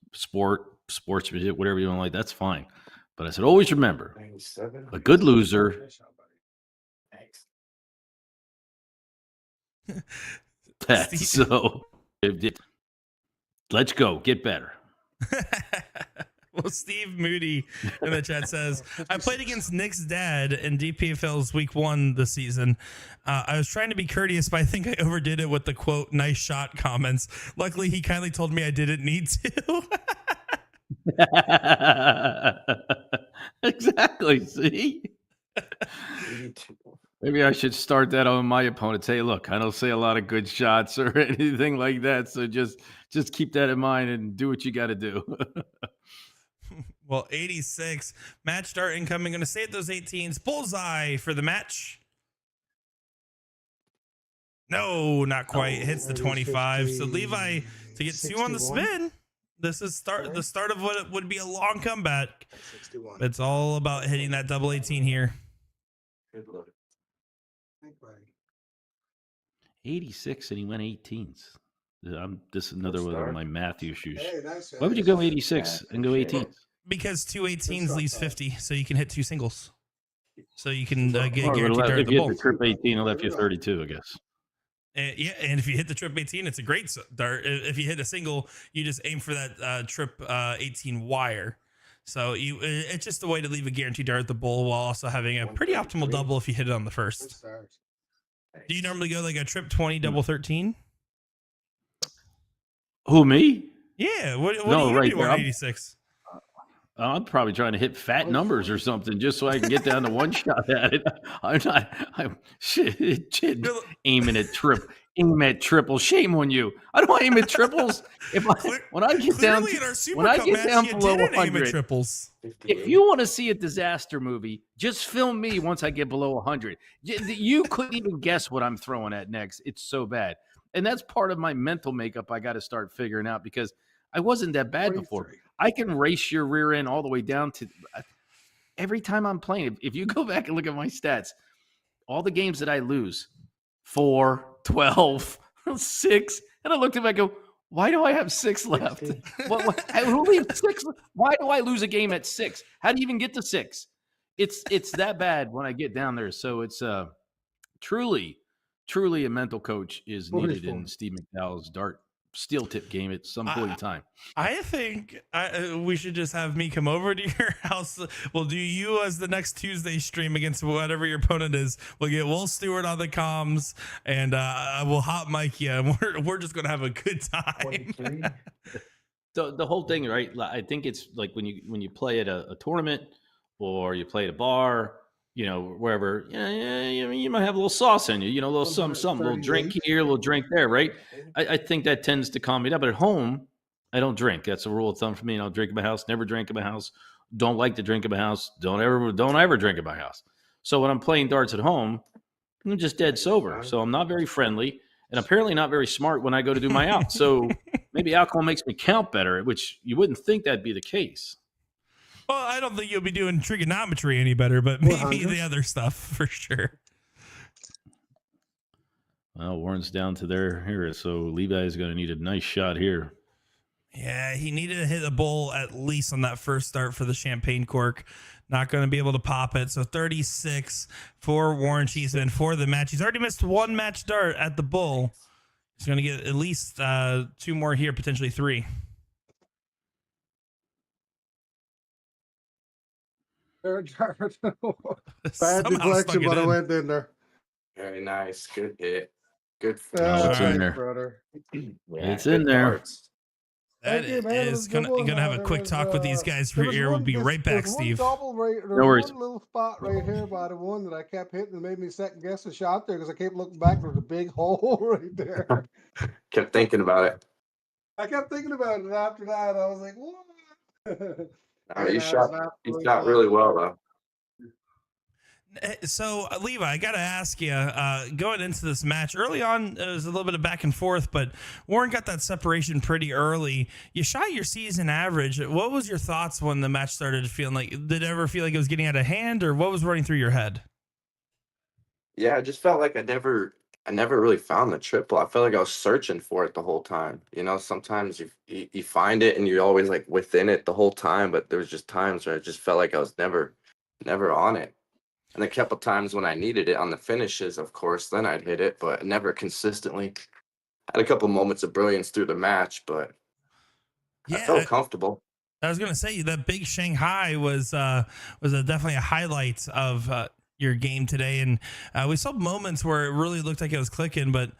Speaker 3: whatever you want to like, that's fine. But I said, always remember, a good loser. So let's go, get better.
Speaker 2: Well, Steve Moody in the chat says, I played against Nick's dad in DPFL's week 1 this season. I was trying to be courteous, but I think I overdid it with the quote, nice shot comments. Luckily, he kindly told me I didn't need to.
Speaker 3: Exactly. See? Maybe I should start that on my opponents. Hey, look, I don't say a lot of good shots or anything like that. So just keep that in mind and do what you got to do.
Speaker 2: Well, 86 match start incoming. Going to save those 18s. Bullseye for the match. No, not quite. Hits the 25. So Levi to get 2 on the spin. This is the start of what would be a long comeback. It's all about hitting that double 18 here.
Speaker 5: Good luck.
Speaker 3: 86 and he went 18s. This is another one of my math issues. Why would you go 86 and go 18s?
Speaker 2: Because 2 18s leaves 50, so you can hit 2 singles. So you can get guaranteed dart
Speaker 3: if
Speaker 2: the
Speaker 3: you
Speaker 2: ball.
Speaker 3: hit the trip 18, it'll left you 32, I guess.
Speaker 2: Yeah, and if you hit the trip 18, it's a great dart. If you hit a single, you just aim for that trip 18 wire. So it's just a way to leave a guaranteed dart at the bowl while also having a pretty optimal double if you hit it on the first. Do you normally go like a trip 20 double 13?
Speaker 3: Who, me?
Speaker 2: Yeah. What
Speaker 3: No,
Speaker 2: do you
Speaker 3: right
Speaker 2: do
Speaker 3: there.
Speaker 2: on 86?
Speaker 3: I'm probably trying to hit fat numbers or something just so I can get down to one shot at it. I'm aiming at triple. Shame on you. I don't aim at triples. When I get down below 100,
Speaker 2: triples.
Speaker 3: If you want to see a disaster movie, just film me once I get below 100. You couldn't even guess what I'm throwing at next. It's so bad. And that's part of my mental makeup I got to start figuring out because I wasn't that bad before. I can race your rear end all the way down to every time I'm playing. If you go back and look at my stats, all the games that I lose, 4, 12, 6, and I looked at them, I go, why do I have 6 left? Who leaves 6? Why do I lose a game at 6? How do you even get to 6? It's that bad when I get down there. So it's truly, truly a mental coach is needed
Speaker 4: 44.
Speaker 3: in Steve McDowell's dart steel tip game at some point in time.
Speaker 2: I think we should just have me come over to your house. We'll do you as the next Tuesday stream against whatever your opponent is. We'll get Will Stewart on the comms, and we'll hot mic you, and we're just gonna have a good time.
Speaker 5: 23.
Speaker 3: The whole thing, right? I think it's like when you play at a tournament or you play at a bar, wherever, you might have a little sauce in you, a little something, a little drink here, a little drink there, right? I think that tends to calm me down. But at home, I don't drink. That's a rule of thumb for me. I'll drink at my house, never drink at my house. Don't like to drink at my house. Don't ever drink at my house. So when I'm playing darts at home, I'm just dead sober. So I'm not very friendly and apparently not very smart when I go to do my out. So maybe alcohol makes me count better, which you wouldn't think that'd be the case.
Speaker 2: Well, I don't think you'll be doing trigonometry any better, but maybe the other stuff for sure.
Speaker 3: Well, Warren's down to there here, so Levi is going to need a nice shot here.
Speaker 2: Yeah, he needed to hit a bowl at least on that first start for the champagne cork. Not going to be able to pop it. So 36 for Warren Cheeseman for the match. He's already missed one match dart at the bull. He's going to get at least 2 more here, potentially 3.
Speaker 4: Bad
Speaker 2: Somehow
Speaker 4: deflection,
Speaker 2: stuck it
Speaker 4: but I
Speaker 2: in.
Speaker 4: went in there.
Speaker 5: Very nice. Good hit. Good.
Speaker 3: it's in there.
Speaker 4: Brother.
Speaker 5: Yeah,
Speaker 3: It's
Speaker 5: good
Speaker 3: in there.
Speaker 5: darts.
Speaker 2: That
Speaker 4: Thank you, man. It was
Speaker 2: is
Speaker 4: a good
Speaker 2: going to
Speaker 4: one.
Speaker 2: have a
Speaker 4: There
Speaker 2: quick
Speaker 4: was,
Speaker 2: talk with these guys for
Speaker 4: there was
Speaker 2: here. We'll
Speaker 4: one-
Speaker 2: be
Speaker 4: there's-
Speaker 2: right back,
Speaker 4: there's one
Speaker 2: Steve.
Speaker 4: double right, there's
Speaker 3: No worries.
Speaker 4: one little spot right here by the one that I kept hitting and made me second guess the shot there because I kept looking back. There was a big hole right there.
Speaker 5: Kept thinking about it.
Speaker 4: I kept thinking about it after that. I was like, what?
Speaker 5: You shot really well though.
Speaker 2: So, Levi, I got to ask you, going into this match, early on, it was a little bit of back and forth, but Warren got that separation pretty early. You shot your season average. What was your thoughts when the match started feeling like, did it ever feel like it was getting out of hand, or what was running through your head?
Speaker 5: Yeah, I just felt like I never really found the triple. I felt like I was searching for it the whole time. Sometimes you find it and you're always like within it the whole time, but there was just times where I just felt like I was never on it. And a couple times when I needed it on the finishes, of course, then I'd hit it, but never consistently. Had a couple moments of brilliance through the match, but I felt comfortable.
Speaker 2: I was going to say that big Shanghai was definitely a highlight of your game today. And we saw moments where it really looked like it was clicking, but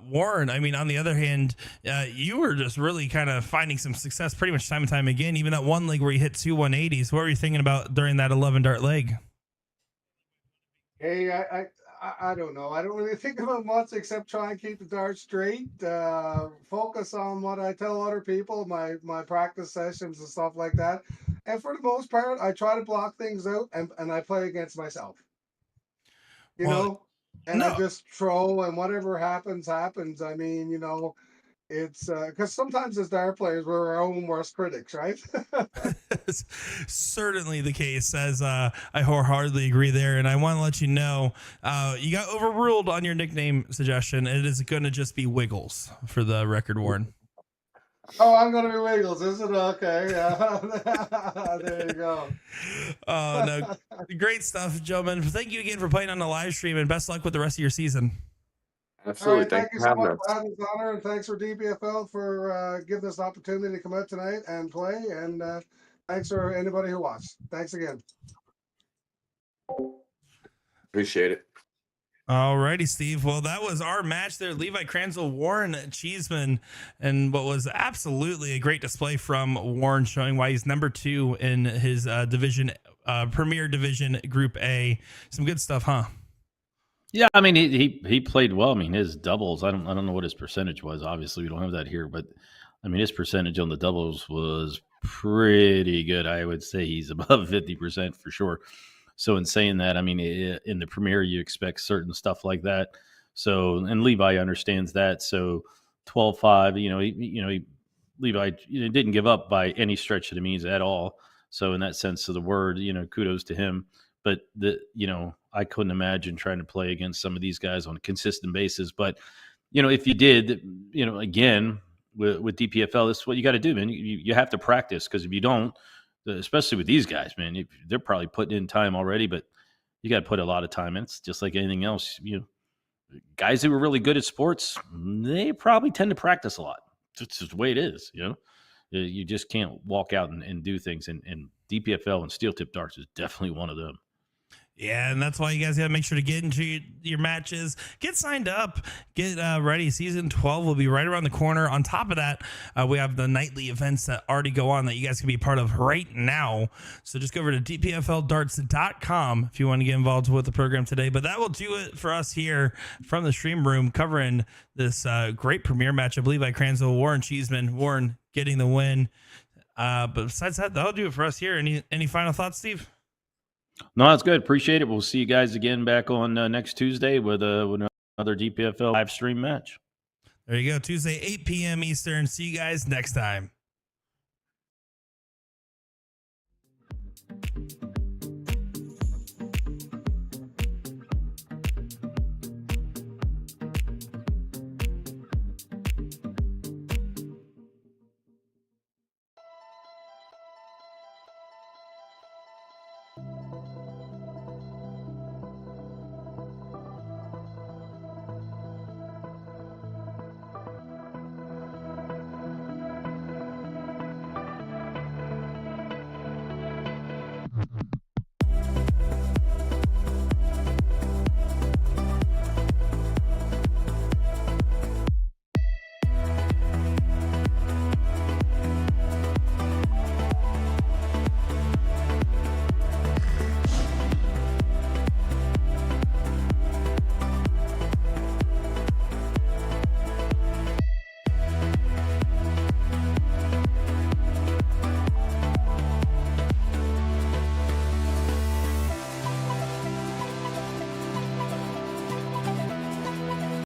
Speaker 2: Warren, I mean, on the other hand, you were just really kind of finding some success pretty much time and time again. Even that one leg where you hit 2 180s. What were you thinking about during that 11 dart leg?
Speaker 4: Hey, I don't know. I don't really think about much except try and keep the dart straight. Focus on what I tell other people, my practice sessions and stuff like that. And for the most part, I try to block things out and I play against myself. And I just throw and whatever happens. I mean, it's because sometimes as dart players, we're our own worst critics, right?
Speaker 2: Certainly the case, as I wholeheartedly agree there. And I want to let you know, you got overruled on your nickname suggestion. It is going to just be Wiggles for the record, Warren.
Speaker 4: Oh, I'm going to be Wiggles, is it? Okay. There you go.
Speaker 2: Oh, no. Great stuff, gentlemen. Thank you again for playing on the live stream, and best luck with the rest of your season.
Speaker 5: Absolutely.
Speaker 4: Right, thank you
Speaker 5: for
Speaker 4: so
Speaker 5: having
Speaker 4: much
Speaker 5: us.
Speaker 4: for having us on here, and thanks for DPFL for giving us the opportunity to come out tonight and play. And thanks for anybody who watched. Thanks again.
Speaker 5: Appreciate it.
Speaker 2: All righty, Steve. Well, that was our match there. Levi Kransel, Warren Cheeseman, and what was absolutely a great display from Warren, showing why he's number 2 in his division, Premier Division Group A. Some good stuff, huh?
Speaker 3: Yeah, I mean he played well. I mean his doubles. I don't know what his percentage was. Obviously, we don't have that here, but I mean his percentage on the doubles was pretty good. I would say he's above 50% for sure. So in saying that, I mean in the Premier you expect certain stuff like that. So and Levi understands that. So 12-5. Levi didn't give up by any stretch of the means at all. So in that sense of the word, kudos to him. But I couldn't imagine trying to play against some of these guys on a consistent basis. But, if you did, again, with DPFL, this is what you got to do, man. You have to practice, because if you don't, especially with these guys, man, they're probably putting in time already. But you got to put a lot of time in. It's just like anything else. Guys who are really good at sports, they probably tend to practice a lot. It's just the way it is. You just can't walk out and do things. And DPFL and steel tip darts is definitely one of them.
Speaker 2: Yeah, and that's why you guys got to make sure to get into your matches, get signed up, get ready. Season 12 will be right around the corner. On top of that, we have the nightly events that already go on that you guys can be part of right now. So just go over to dpfldarts.com if you want to get involved with the program today. But that will do it for us here from the stream room, covering this great premiere matchup. Levi Kransel, Warren Cheeseman. Warren getting the win. But besides that, that'll do it for us here. Any final thoughts, Steve?
Speaker 3: No, that's good. Appreciate it. We'll see you guys again back on next Tuesday with another DPFL live stream match.
Speaker 2: There you go. Tuesday, 8 p.m. Eastern. See you guys next time.